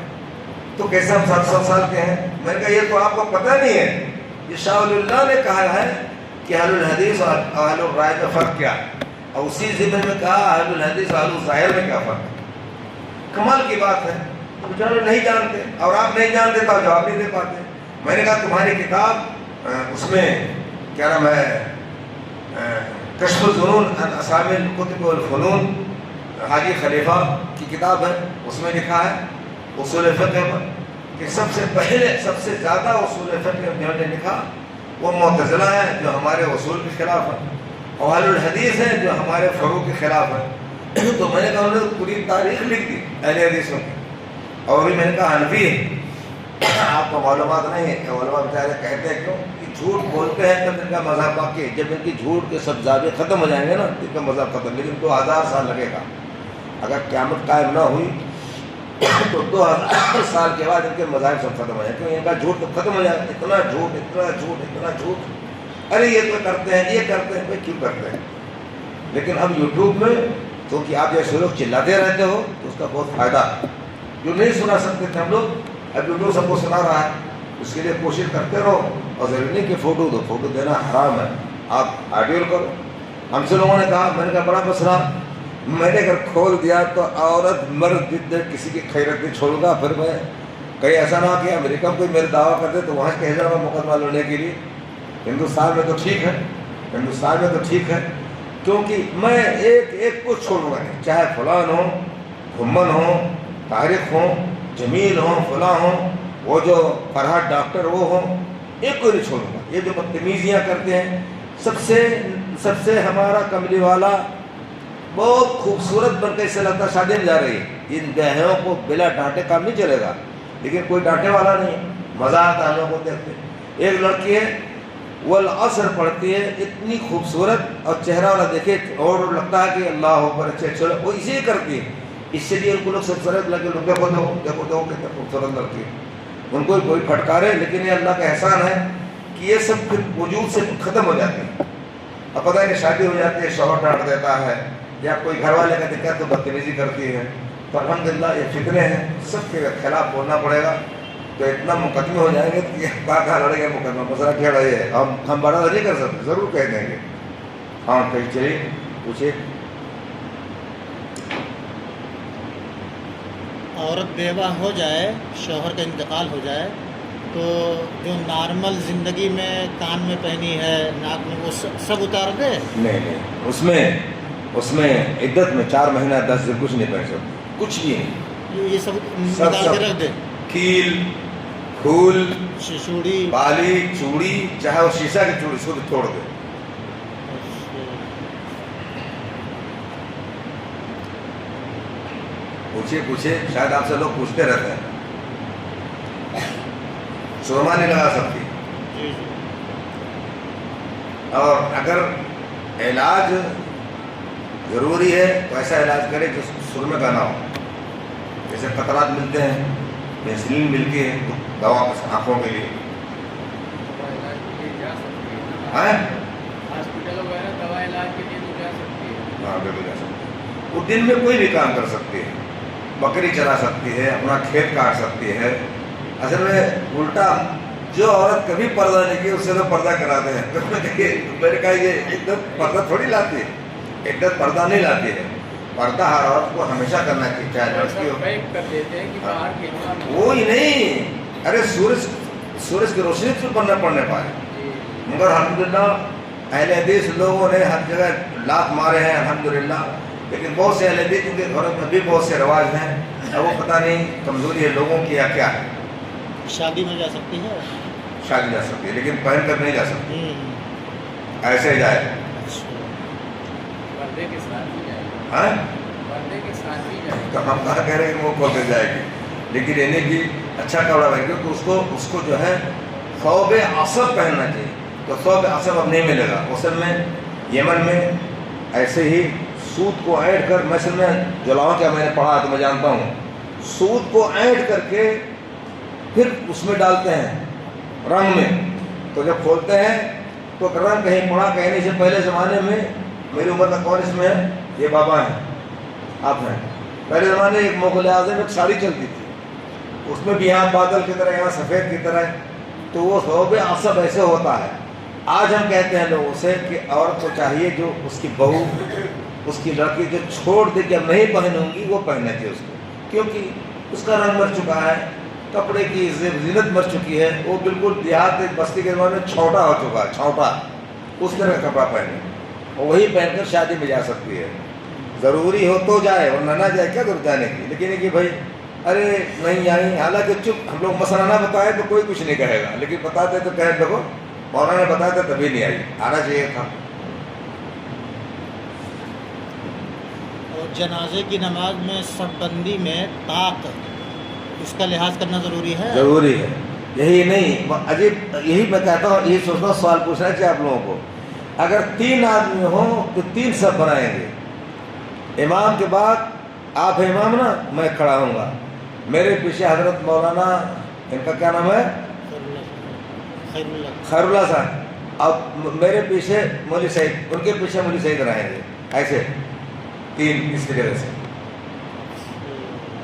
تو کیسے ہم 700 سال کے ہیں؟ میں نے کہا یہ تو آپ کو پتہ نہیں ہے. یہ شاہ ولی اللہ نے کہا ہے کہ اہل الحدیث اور اہل الرائے کا فرق کیا ہے، اور اسی ضمن میں کہا اہل الحدیث اور اہل الظاہر میں کیا فرق ہے. کمال کی بات ہے، بیچارے نہیں جانتے، اور آپ نہیں جانتے تو جواب نہیں دے پاتے۔ میں نے کہا تمہاری کتاب اس میں کیا نام ہے، کشف الظنون عن اسامی الکتب والفنون، حاجی خلیفہ کی کتاب ہے، اس میں لکھا ہے اصول فقہ پر کہ سب سے پہلے سب سے زیادہ اصول فقہ جنہوں نے لکھا وہ معتزلہ ہیں جو ہمارے اصول کے خلاف ہیں، اور اہل الحدیث ہیں جو ہمارے فروع کے خلاف ہیں۔ تو میں نے کہا انہوں نے پوری تاریخ لکھ دی اہل حدیثوں کی، اور بھی میں نے کہا حنفی ہے، آپ کو معلومات نہیں ہے کہ علماء بیچارے کہتے ہیں کیوں کہ جھوٹ بولتے ہیں تب ان کا مذہب باقی ہے، جب ان کی جھوٹ کے سب ضابطے ختم ہو جائیں گے نا ان کا مذہب ختم، لیکن 2000 سال لگے گا۔ اگر قیامت قائم نہ ہوئی تو 2000 سال کے بعد ان کے مذاہب سب ختم ہو جائیں، کیوں ان کا جھوٹ تو ختم ہو جائے گا، اتنا جھوٹ اتنا جھوٹ اتنا جھوٹ، ارے یہ تو کرتے ہیں یہ کرتے ہیں، بھائی کیوں کرتے ہیں؟ لیکن اب یوٹیوب میں تو کہ آپ جیسے لوگ چلاتے رہتے ہو تو اس کا بہت فائدہ ہے، جو نہیں سنا سکتے تھے ہم لوگ اب یوٹیوب سب کو سنا رہا ہے، اس کے لیے کوشش کرتے رہو، اور ضروری نہیں کہ فوٹو دینا حرام ہے، آپ آڈیو کرو۔ ہم سے لوگوں نے کہا، میں نے کہا بڑا مسئلہ، میں نے اگر کھول دیا تو عورت مرد جتنے کسی کی خیرت نہیں چھوڑوں گا، پھر میں کہیں ایسا نہ کہ امریکہ میں کوئی میرے دعویٰ کرتے تو وہاں کہہ جاؤں گا مقدمہ لڑنے کے لیے۔ ہندوستان میں تو ٹھیک ہے، ہندوستان میں تو ٹھیک ہے، کیونکہ میں ایک ایک کو چھوڑوں گا نہیں، چاہے فلان ہو، گھمن ہو، طارق ہو، جمیل ہو، فلاں ہو، وہ جو فرحت ڈاکٹر وہ ہو، ایک کو نہیں چھوڑوں گا۔ یہ جو بدتمیزیاں کرتے ہیں، سب سے ہمارا کملی والا بہت خوبصورت بن کے اسے لگتا شادی میں جا رہی ہے، ان بہنوں کو بلا ڈانٹے کام نہیں چلے گا، لیکن کوئی ڈانٹے والا نہیں ہے، مزہ آتا ہے لوگوں کو دیکھتے۔ ایک لڑکی ہے وہ العصر پڑھتی ہے، اتنی خوبصورت، اور چہرہ والا دیکھے اور لگتا ہے کہ اللہ اکبر، اچھے اچھے، وہ اسی لیے کرتی ہے، اس سے لیے ان کو لوگ سب سرد لگے، لوگ دیکھو کتنے خوبصورت لڑکی ہے، ان کو کوئی پھٹکارے، لیکن یہ اللہ کا احسان ہے کہ یہ سب پھر وجود سے ختم ہو جاتے ہیں۔ اب پتہ ہے کہ شادی ہو جاتی ہے، شوہر ڈانٹ دیتا ہے، یا کوئی گھر والے کا دقت تو بدتمیزی کرتی ہے، تو الحمدللہ یہ فتنے ہیں، سب کے خلاف بولنا پڑے گا، تو اتنا مقدمے ہو جائیں گے کہ کہاں لڑے گا مقدمہ، مسئلہ کیا رہے ہے، ہم بڑا نہیں کر سکتے، ضرور کہہ دیں گے۔ ہاں کہیں چلیے پوچھیے۔ عورت بیوہ ہو جائے، شوہر کا انتقال ہو جائے، تو جو نارمل زندگی میں کان میں پہنی ہے، ناک میں، وہ سب اتار دے؟ نہیں، اس میں عدت میں 4 مہینہ 10 دن کچھ نہیں پہن سکتے، کچھ بھی نہیں، یہ سب نکال کے رکھ دے؟ کیل، پھول، چوڑی، بالی، چوڑی، چاہے وہ شیشہ کی چوڑی، اس کو بھی توڑ دے۔ پوچھیے، شاید آپ سے لوگ پوچھتے رہتے ہیں۔ سرما نہیں لگا سکتی، جی، اور اگر علاج ضروری ہے تو ایسا علاج کرے جو سرمے کا نہ ہو، جیسے قطرات ملتے ہیں، پینسلین ملتی ہے دوا آنکھوں کے لیے، ہاسپٹل وغیرہ دوا علاج کے لیے تو جا سکتی ہے۔ ہاں بالکل جا سکتی ہے، وہ دن میں کوئی بھی کام کر سکتی ہے، بکری چلا سکتی ہے، اپنا کھیت کاٹ سکتی ہے۔ اصل میں الٹا جو عورت کبھی پردہ نہیں کی اس سے تو پردہ کراتے ہیں۔ میں نے کہا یہ عدت پردہ تھوڑی لاتی ہے، عدت پردہ نہیں لاتی ہے، پردہ ہر عورت کو ہمیشہ کرنا چاہیے، چاہے لڑکی ہو۔ کر دیتے ہیں کہ باہر کھیلنا، وہی نہیں، ارے سورج کی روشنی سے پڑھنے پائے، مگر الحمدللہ اہل حدیث لوگوں نے ہر جگہ لات مارے ہیں الحمدللہ، لیکن بہت سے اہل حدیث کے گھروں میں بھی بہت سے رواج ہیں، اور وہ پتہ نہیں کمزوری ہے لوگوں کی یا کیا ہے۔ شادی میں جا سکتی ہے؟ شادی جا سکتی ہے لیکن پہن کر نہیں جا سکتی، ایسے جائے۔ پردے کے ساتھ ہی جائے، ہاں پردے کے ساتھ ہی جائے۔ تو ہم کہاں کہہ رہے ہیں کہ وہ کھول کے جائے گی، لیکن یعنی کہ اچھا کپڑا پہن، کیونکہ اس کو جو ہے ثوب عصب پہننا چاہیے، تو ثوب عصب اب نہیں ملے گا۔ اصل میں یمن میں ایسے ہی سوت کو اینٹ کر، مثلا میں جلاؤں کیا میں نے پڑھا تو میں جانتا ہوں، سوت کو اینٹ کر کے پھر اس میں ڈالتے ہیں رنگ میں، تو جب کھولتے ہیں تو رنگ کہیں پڑا کہیں نہیں۔ سے پہلے زمانے میں، میری عمر کا کون اس میں ہے، یہ بابا ہیں، آپ ہیں، پہلے زمانے ایک مغل اعظم ایک ساڑی چلتی تھی، اس میں بھی یہاں بادل کی طرح یہاں سفید کی طرح ہے، تو وہ ثوب عصب ایسے ہوتا ہے۔ آج ہم کہتے ہیں لوگوں سے کہ عورت کو چاہیے جو اس کی بہو، اس کی لڑکی جو چھوڑ دے کہ اب نہیں پہنوں گی، وہ پہننا چاہیے اس کو، کیونکہ اس کا رنگ مر چکا ہے، کپڑے کی زینت مر چکی ہے، وہ بالکل دیہات بستی کے زمانے میں چھوٹا ہو چکا ہے، چھوٹا اس طرح کا کپڑا پہنے، اور وہی پہن کر شادی میں جا سکتی ہے۔ ضروری ہو تو جائے ورنہ نہ جائے، کیا ضرورت جانے کی؟ لیکن یہ کہ بھائی ارے نہیں آئی، حالانکہ چپ، ہم لوگ مسئلہ نہ بتائے تو کوئی کچھ نہیں کہے گا، لیکن بتاتے تو کہہ دیکھو مولانا نے بتایا تھا تبھی نہیں آئی، آنا چاہیے تھا۔ اور جنازے کی نماز میں صف بندی میں طاق، اس کا لحاظ کرنا ضروری ہے؟ ضروری ہے، یہی نہیں عجیب، یہی میں کہتا ہوں، یہی سوچتا ہوں سوال پوچھنا چاہیے آپ لوگوں کو، اگر 3 آدمی ہوں تو 3 صف بنائیں گے، امام کے بعد آپ ہیں امام نا، میں کھڑا ہوں گا، میرے پیچھے حضرت مولانا، ان کا کیا نام ہے، خیر اللہ صاحب، اب میرے پیچھے مولوی سعید، ان کے پیچھے مولوی سعید رہیں گے، ایسے 3 اس طریقے سے،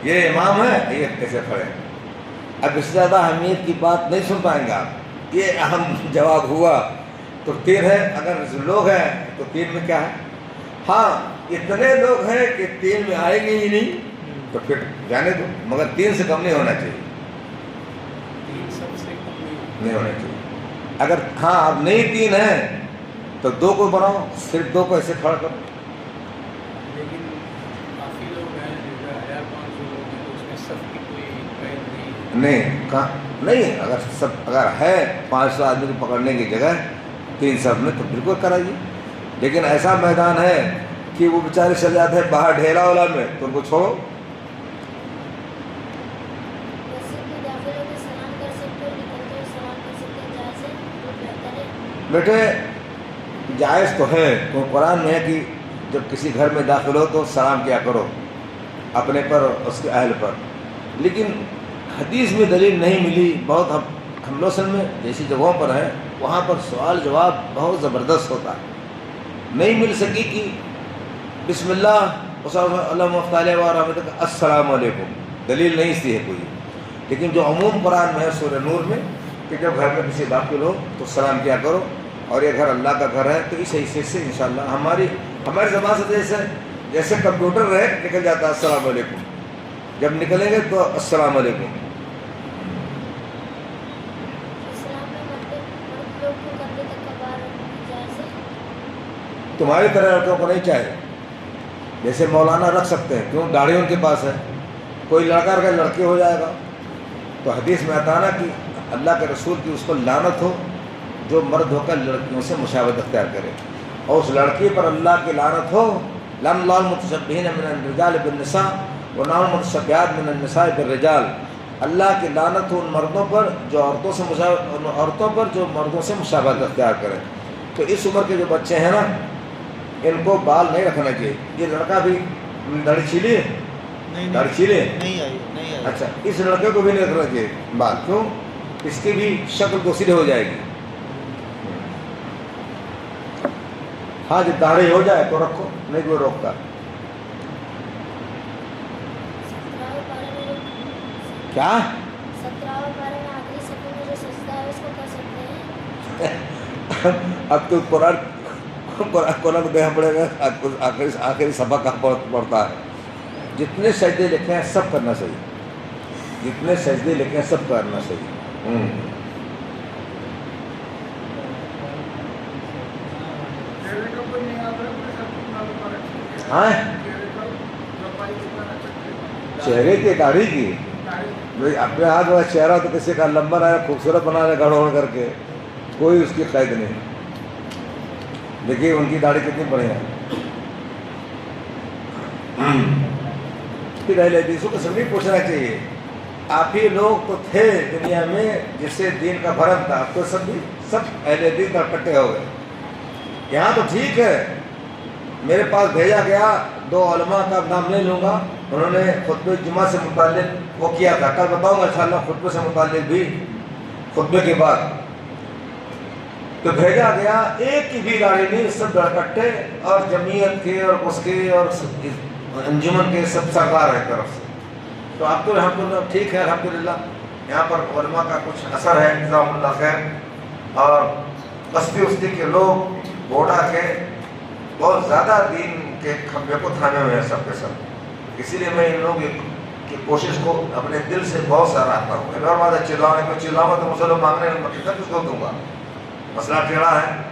یہ امام ہے، یہ کیسے کھڑے ہیں۔ اب اس سے زیادہ اہمیت کی بات نہیں سن پائیں گے آپ، یہ اہم جواب ہوا تو 3 ہے، اگر لوگ ہیں تو 3 میں کیا ہے، ہاں اتنے لوگ ہیں کہ 3 میں آئیں گے ہی نہیں تو پھر جانے دو، مگر 3 سے کم نہیں ہونا چاہیے، 3 سب سے کم نہیں ہونا چاہیے۔ اگر ہاں اب نہیں 3 ہیں تو 2 کو بناؤ، صرف 2 کو ایسے کھڑا کرو۔ لیکن کافی لوگ ہیں، 1500 لوگ ہیں، تو اس میں سب کی کوئی قید نہیں کہاں نہیں، اگر ہے 500 آدمی کو پکڑنے کی جگہ 3 صف میں تو بالکل کرائیے، لیکن ایسا میدان ہے کہ وہ بیچارے چل جاتے ہیں باہر ڈھیلا والا میں تو ان کو چھوڑو۔ بیٹے جائز تو ہے، تو قرآن میں ہے کہ جب کسی گھر میں داخل ہو تو سلام کیا کرو اپنے پر اور اس کے اہل پر، لیکن حدیث میں دلیل نہیں ملی۔ بہت ہم لوگ اصل میں جیسی جگہوں پر ہیں وہاں پر سوال جواب بہت زبردست ہوتا ہے، نہیں مل سکی کہ بسم اللہ اللہ مفتاح و رحمۃ السلام علیکم، دلیل نہیں سی ہے کوئی، لیکن جو عموم قرآن میں ہے سورہ نور میں کہ جب گھر میں کسی داخل ہو تو سلام کیا کرو، اور یہ گھر اللہ کا گھر ہے تو اس حیثیت سے انشاءاللہ ہماری زبان سے جیسے کمپیوٹر رہے نکل جاتا ہے السلام علیکم، جب نکلیں گے تو السلام علیکم۔ تمہاری طرح لڑکوں کو نہیں چاہیے، جیسے مولانا رکھ سکتے ہیں، کیوں داڑھی ان کے پاس ہے، کوئی لڑکا اگر لڑکے ہو جائے گا تو حدیث میں آتا نا کہ اللہ کے رسول کی اس کو لعنت ہو جو مرد ہو کر لڑکیوں سے مشابہت اختیار کرے، اور اس لڑکی پر اللہ کی لعنت ہو، لعن اللہ المتشبہین من الرجال بالنساء ولعن المتشبہات من النساء بالرجال، اللہ کی لعنت ہو ان مردوں پر جو عورتوں پر جو مردوں سے مشابہت اختیار کریں۔ تو اس عمر کے جو بچے ہیں نا ان کو بال نہیں رکھنا چاہیے۔ یہ لڑکا بھی داڑھی چھیلی ہے، داڑھی چھیلی ہے، نہیں آئی۔ اچھا اس لڑکے کو بھی نہیں رکھنا چاہیے بال، کیوں؟ اس کی بھی شکل دوسری ہو جائے گی۔ ہاں جب داڑھی ہو جائے تو رکھو، نہیں کوئی روکتا۔ کیا اب تو قرآن کو دیکھنا پڑے گا، آخری سبق کہاں پڑتا ہے۔ جتنے سجدے لکھے ہیں سب کرنا چاہیے، جتنے سجدے لکھے ہیں سب کرنا چاہیے۔ ہاں چہرے کی داڑھی کی اپنے ہاتھ میں چہرہ تو کسی کا لمبا آیا خوبصورت بنا لے گڑھ کر کے، کوئی اس کی قید نہیں۔ دیکھیے ان کی داڑھی کتنی بڑی ہے۔ پھر اہل حدیثوں کو سب نہیں پوچھنا چاہیے، آپ ہی لوگ تو تھے دنیا میں جس سے دین کا بھرم تھا، اب تو سب اہل حدیث کا اکٹھے ہو گئے۔ یہاں تو ٹھیک ہے، میرے پاس بھیجا گیا 2 علماء کا نام نہیں لوں گا، انہوں نے خطبہ جمعہ سے متعلق وہ کیا تھا، کل بتاؤں گا انشاءاللہ خطبے سے متعلق بھی، خطبے کے بعد تو بھیجا گیا، ایک کی بھی گاڑی نہیں، سب اکٹھے، اور جمعیت کے اور اس کے اور انجمن کے سب سردار ہیں طرف سے۔ تو اب تو الحمدللہ ٹھیک ہے، الحمدللہ یہاں پر علماء کا کچھ اثر ہے، جزاهم اللہ خیر، اور بستی وستی کے لوگ بوڑھا کے بہت زیادہ دین کے کھمبے کو تھامے ہوئے ہیں سب کے سب، اسی لیے میں ان لوگ کہ کوشش کو اپنے دل سے بہت سراہتا ہوں. ایک اور بات ہے چلانے کو چلاؤں تو مسلم مانگنے میں کس کو دوں گا؟ مسئلہ ٹیڑھا ہے.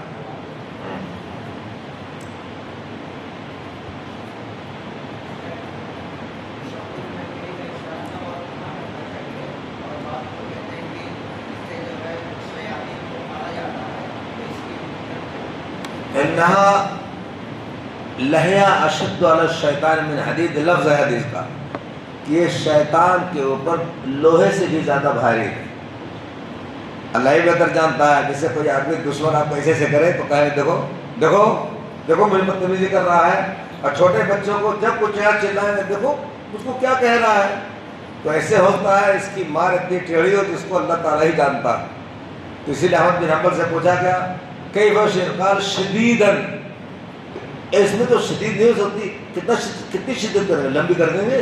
انہا لہیا اشد علی الشیطان من حدید، لفظ ہے حدیث کا کہ یہ شیطان کے اوپر لوہے سے بھی زیادہ بھاری ہے. اللہ ہی بہتر جانتا ہے. جسے کوئی آدمی دشمن آپ ایسے سے کرے تو کہے دیکھو دیکھو دیکھو مجھے بدتمیزی کر رہا ہے. اور چھوٹے بچوں کو جب کچھ یاد چلائیں گے دیکھو اس کو کیا کہہ رہا ہے، تو ایسے ہوتا ہے اس کی مار اتنی ٹیڑھی ہو جس کو اللہ تعالیٰ ہی جانتا ہے. تو اسی لیے احمد بن حنبل سے پوچھا گیا کئی وہ شرکال شدیدن، اس میں تو شدید نہیں ہو سکتی، کتنی شدت کریں گے، لمبی کر دیں گے.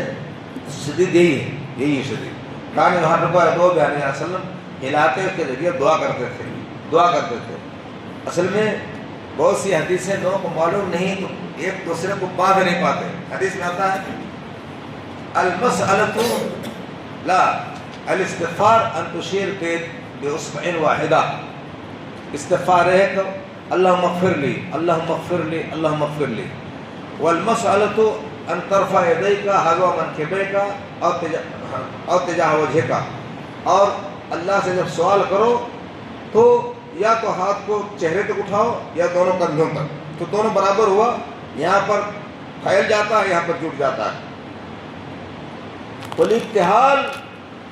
شدید یہی ہے شدید. کان وہاں رکا دو بیان علیہ وسلم ہلاتے کے ذریعے دعا کرتے تھے. اصل میں بہت سی حدیثیں لوگوں کو معلوم نہیں تو ایک دوسرے کو باندھ نہیں پاتے. حدیث میں آتا ہے المسألۃ لا الاستغفار ان تشیر باصبع واحدہ. استغفار ہے کہ اللہم اغفر لی اللہم اغفر لی اللہم اغفر لی. والمسألۃ ان ترفع یدیک حذو منکبیک او تجاه وجهک. اور اللہ سے جب سوال کرو تو یا تو ہاتھ کو چہرے تک اٹھاؤ یا دونوں کندھوں تک، تو دونوں برابر ہوا. یہاں پر پھیل جاتا ہے، یہاں پر جھک جاتا ہے. والابتحال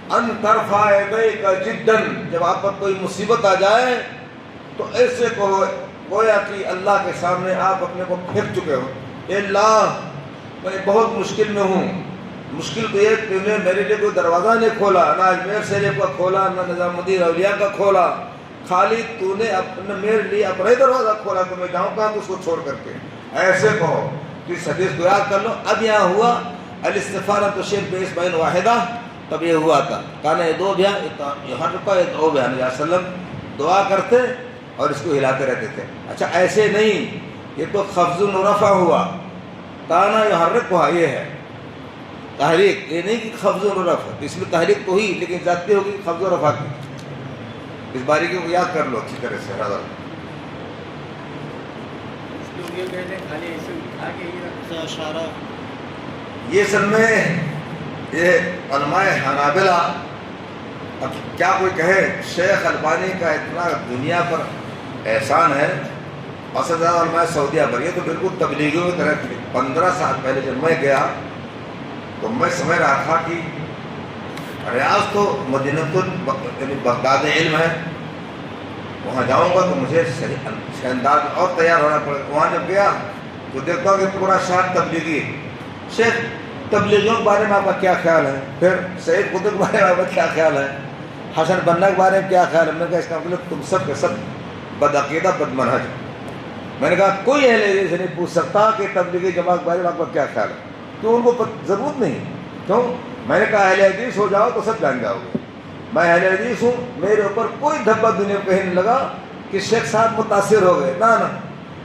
ان ترفع یدیک جدا، جب آپ پر کوئی مصیبت آ جائے تو ایسے گویا کہ اللہ کے سامنے آپ اپنے کو پھینک چکے ہو. اے اللہ میں بہت مشکل میں ہوں. مشکل تو یہ کہ نے میرے لیے کوئی دروازہ نہیں کھولا، نہ اجمیر شریف کا کھولا، نہ نظام الدین اولیاء کا کھولا. خالی تو نے اپنے میرے لیے اپنا ہی دروازہ کھولا تو میں جاؤں کہاں تو اس کو چھوڑ کر کے. ایسے کہو تو اس حدیث کو یاد کر لو. اب یہاں ہوا الاستغفار تشیر باصبع واحدہ، تب یہ ہوا تھا کانا یہ دو بیان یہاں رکا یہ دو بیان علیہ وسلم دعا کرتے اور اس کو ہلاتے رہتے تھے. اچھا ایسے نہیں، یہ تو خفض و رفع ہوا. کانا یحرک ہوا یہ ہے تحریک، یہ نہیں کہ خفض و رفع. اس میں تحریک تو ہی لیکن ذاتی ہوگی خفض و رفع کی. اس باریکی کو یاد کر لو اچھی طرح سے. لوگ یہ کہتے ہیں خالی ایسے اٹھا کے ہی رکھتا اشارہ. یہ سب میں یہ علماء حنابلہ، اب کیا کوئی کہے، شیخ البانی کا اتنا دنیا پر احسان ہے. اصل زیادہ علماء سعودیہ پر، یہ تو بالکل تبلیغیوں کی طرح تھے. 15 سال پہلے جب میں گیا تو میں سمجھ رہا تھا کہ ریاض تو مدینہ یعنی بغداد علم ہے، وہاں جاؤں گا تو مجھے صحیح انداز اور تیار ہونا پڑے. وہاں جب گیا تو دیکھتا ہوں کہ پورا شہر تبلیغی. شیخ تبلیغیوں کے بارے میں آپ کا کیا خیال ہے؟ پھر سید قطب کے بارے میں آپ کا کیا خیال ہے؟ حسن بنا کے بارے میں کیا خیال ہے؟ میں نے کہا اس کا مطلب تم سب کے سب بدعقیدہ بد منہج. میں نے کہا کوئی اہل حدیث سے نہیں پوچھ سکتا کہ تبلیغی جماعت کے بارے میں آپ کا کیا خیال ہے، کیوں ان کو ضرورت نہیں. کیوں؟ میں نے کہا اہل حدیث ہو جاؤ تو سب جان جاؤ گے. میں اہل حدیث ہوں، میرے اوپر کوئی دھبا دنیا کہیں نہیں لگا کہ شیخ صاحب متاثر ہو گئے. نہ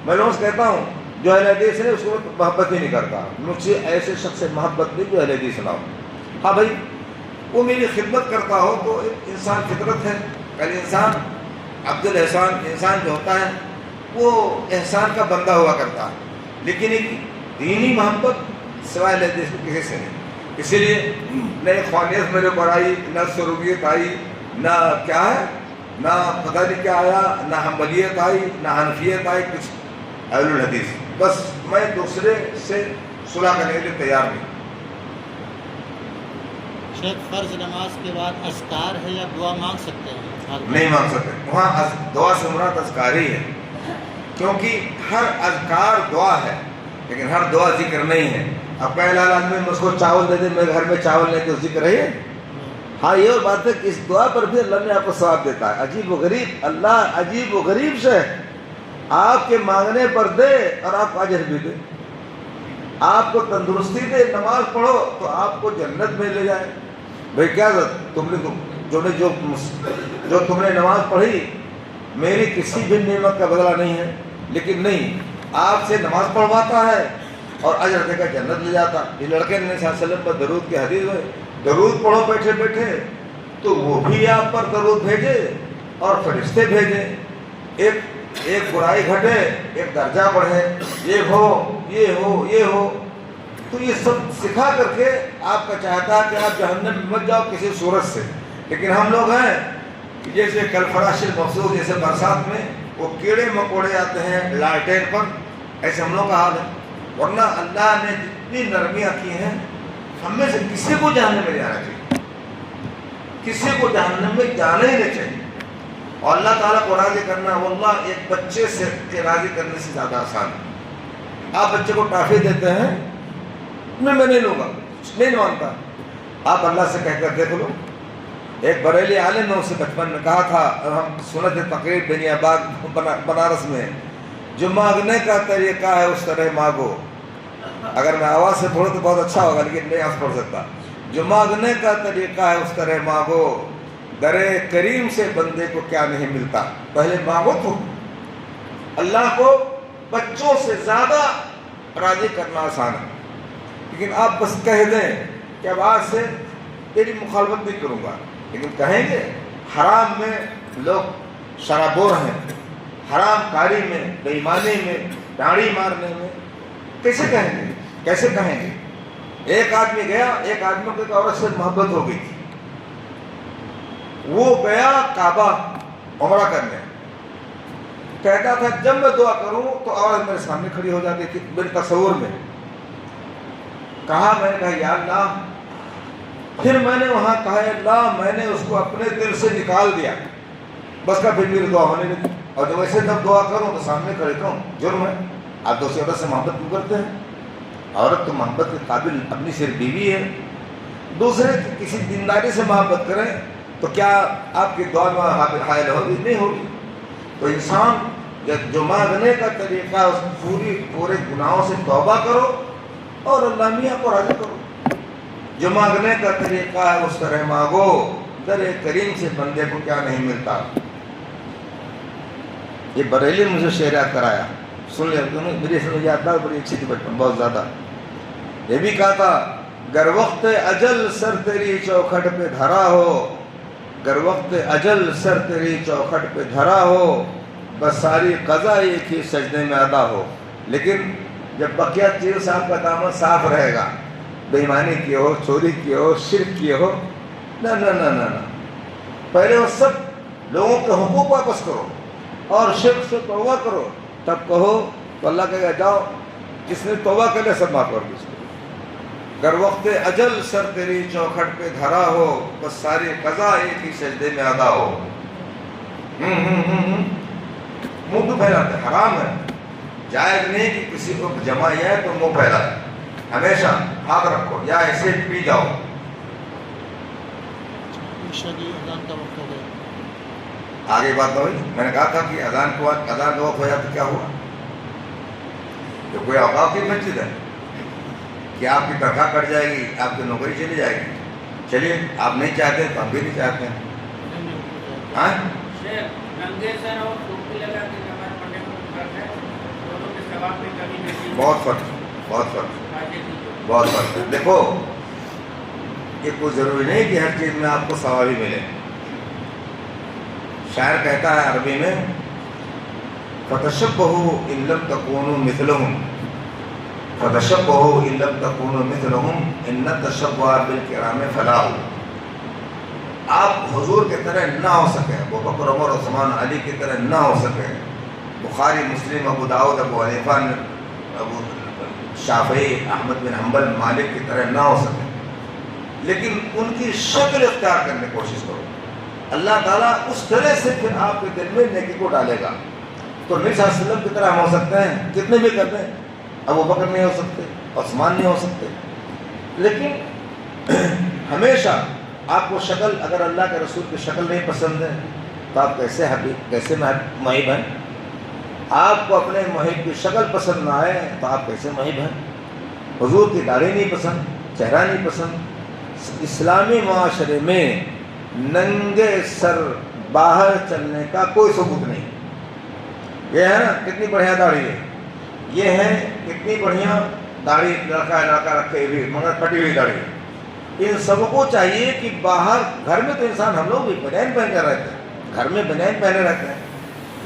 میں لوگوں سے کہتا ہوں جو اہل حدیث ہے اس کو محبت ہی نہیں کرتا. مجھ سے ایسے شخص سے محبت نہیں جو اہل حدیث نہ ہو. ہاں بھائی وہ میری خدمت کرتا ہو تو انسان فطرت ہے. کل انسان عبد الاحسان انسان جو ہوتا ہے وہ احسان کا بندہ ہوا کرتا ہے، لیکن ایک دینی محبت سوائے اہل حدیث کسی سے نہیں. اسی لیے نہ اخوانیت میرے اوپر آئی، نہ سروگیت آئی، نہ کیا ہے، نہ پتہ نہیں کیا آیا، نہ حنبلیت آئی، نہ حنفیت آئی، کچھ اہل الحدیث. بس میں دوسرے سے صلح کرنے کے لیے تیار نہیں. شیخ فرض نماز کے بعد اذکار ہے یا دعا مانگ سکتے ہیں؟ نہیں مانگ سکتے. وہاں دعا سے مراد اذکار ہی ہے، کیونکہ ہر اذکار دعا ہے لیکن ہر دعا ذکر نہیں ہے. اب پہلا آدمی مجھ کو چاول دے دے، میں گھر میں چاول لے کے ذکر ہے. ہاں یہ اور بات ہے کہ اس دعا پر بھی اللہ نے آپ کو ثواب دیتا ہے. عجیب و غریب، اللہ عجیب و غریب سے آپ کے مانگنے پر دے اور آپ اجر بھی دے. آپ کو تندرستی دے، نماز پڑھو تو آپ کو جنت میں لے جائے. بھائی کیا تم نے جو تم نے نماز پڑھی میری کسی بھی نعمت کا بدلہ نہیں ہے، لیکن نہیں آپ سے نماز پڑھواتا ہے اور اجر دے کر جنت لے جاتا. یہ لڑکے نے صلی اللہ علیہ وسلم پر درود کی حدیث ہوئے درود پڑھو بیٹھے بیٹھے تو وہ بھی آپ پر درود بھیجے اور فرشتے بھیجے. ایک برائی گھٹے ایک درجہ بڑھے, یہ ہو. تو یہ سب سکھا کر کے آپ کا چاہتا ہے کہ آپ جہنم میں مت جاؤ کسی صورت سے. لیکن ہم لوگ ہیں کہ جیسے کل فراش المفضوظ, جیسے برسات میں وہ کیڑے مکوڑے آتے ہیں لالٹین پر, ایسے ہم لوگ کا حال ہے. ورنہ اللہ نے جتنی نرمیاں کی ہیں, ہم میں سے کسی کو جہنم میں جانا چاہیے, کسی کو جہنم میں جانا ہی نہیں چاہیے. اور اللہ تعالیٰ کو راضی کرنا واللہ ایک بچے سے راضی کرنے سے زیادہ آسان ہے. آپ بچے کو ٹافی دیتے ہیں, میں نہیں لوں گا, نہیں مانتا. آپ اللہ سے کہہ کر دیکھ لو. ایک بریلی عالم نے اسے بچپن میں کہا تھا, ہم سنت تقریر بنیا باغ بنارس میں, جو مانگنے کا طریقہ ہے اس طرح مانگو. اگر میں آواز سے پڑھوں تو بہت اچھا ہوگا, لیکن نہیں آواز پڑھ سکتا. جو مانگنے کا طریقہ ہے اس طرح مانگو, در کریم سے بندے کو کیا نہیں ملتا. پہلے مانگو تو. اللہ کو بچوں سے زیادہ راضی کرنا آسان ہے. لیکن آپ بس کہہ دیں کہ اب آج سے تیری مخالفت نہیں کروں گا, لیکن کہیں گے حرام میں لوگ شرابور ہیں, حرام کاری میں, بے ایمانی میں, داڑھی مارنے میں, کیسے کہیں گے. ایک آدمی گیا, ایک آدمی کو ایک عورت سے محبت ہو گئی تھی. وہ گیا کعبہ عمرہ کرنے, کہتا تھا جب میں دعا کروں تو عورت میرے سامنے کھڑی ہو جاتی تھی میرے تصور میں. میں نے کہا یا اللہ. پھر میں نے وہاں کہا اللہ میں نے اس کو اپنے دل سے نکال دیا, بس کا پھر میری دعا ہونے لگی. اور جب ایسے جب دعا کروں تو سامنے کھڑے کروں, جرم ہے. آپ دوسری عورت سے محبت کیوں کرتے ہیں؟ عورت تو محبت کے قابل اپنی صرف بیوی ہے. دوسرے کسی دینداری سے محبت کریں تو کیا آپ کی دعا میں حائل ہوگی؟ نہیں ہوگی. تو انسان جو مانگنے کا طریقہ ہے اس پورے گناہوں سے توبہ کرو اور اللہ میاں کو راضی کرو. جو مانگنے کا طریقہ ہے اس طرح مانگو, در کریم سے بندے کو کیا نہیں ملتا. یہ بریلی مجھے شعر یاد کرایا, سن لیا میری یاد تھا, بڑی اچھی تھی بچپن بہت زیادہ. یہ بھی کہا تھا گر وقت اجل سر تیری چوکھٹ پہ دھرا ہو, گر وقت اجل سر تیری چوکھٹ پہ دھرا ہو, بس ساری قضا ایک ہی سجدے میں ادا ہو. لیکن جب بقیہ چیز صاحب کا دامن صاف رہے گا, بے ایمانی کی ہو, چوری کی ہو, شرک کی ہو, نہ پہلے وہ سب لوگوں کے حقوق واپس کرو اور شرک سے توبہ کرو, تب کہو تو اللہ کہے گا جاؤ جس نے توبہ کر لیا سب معاف کر دو. گر وقت اجل سر تیری چوکھٹ پہ دھرا ہو, بس ساری قضا ایک ہی سجدے میں ادا ہو. منہ تو پھیلاتے حرام ہے, جائز نہیں کہ کسی کو جمع ہے تو منہ پھیلائے. ہمیشہ ہاتھ رکھو یا ایسے پی جاؤ. عشاء کی اذان کا وقت ہو گیا. آگے بات ہوئی, میں نے کہا تھا کہ اذان کا وقت ہو جائے تو کیا ہوا؟ تو کوئی اوقاف کی مسجد ہے کہ آپ کی تنخواہ کٹ جائے گی, آپ کی نوکری چلی جائے گی. چلیے آپ نہیں چاہتے تو ہم بھی نہیں چاہتے ہیں. ہاں بہت فرق ہے. دیکھو یہ کوئی ضروری نہیں کہ ہر چیز میں آپ کو ثواب ہی ملے. شاعر کہتا ہے عربی میں فتشبہوا ان لم تکونوا مثلہم, فتشبہوا ان لم تکونوا مثلہم ان التشبہ بالکرام فلاح. آپ حضور کی طرح نہ ہو سکے, ابو بکر عمر عثمان علی کی طرح نہ ہو سکے, بخاری مسلم ابو داؤد ابو حنیفہ ابو شافعی احمد بن حنبل مالک کی طرح نہ ہو سکے, لیکن ان کی شکل اختیار کرنے کی کوشش کرو. اللہ تعالیٰ اس طرح سے پھر آپ کے دل میں نیکی کو ڈالے گا. تو نبی صلی اللہ علیہ وسلم کی طرح ہم ہو سکتے ہیں, کتنے بھی کرتے ہیں. ابو بکر نہیں ہو سکتے, عثمان نہیں ہو سکتے, لیکن ہمیشہ آپ کو شکل, اگر اللہ کے رسول کی شکل نہیں پسند ہے تو آپ کیسے محب ہیں. آپ کو اپنے محب کی شکل پسند نہ آئے تو آپ کیسے محب ہیں. حضور کی داڑھی نہیں پسند, چہرہ نہیں پسند. اسلامی معاشرے میں ننگے سر باہر چلنے کا کوئی ثبوت نہیں. یہ ہے نا کتنی بڑھیا داڑھی ہے, یہ ہے کتنی بڑھیا داڑھی لڑکا رکھے ہوئی مگر کٹی ہوئی داڑھی ہے. ان سب کو چاہیے کہ باہر گھر میں تو انسان ہم لوگ بھی بنیان پہن کر رہتے ہیں، گھر میں بنیان پہنے رہتے ہیں،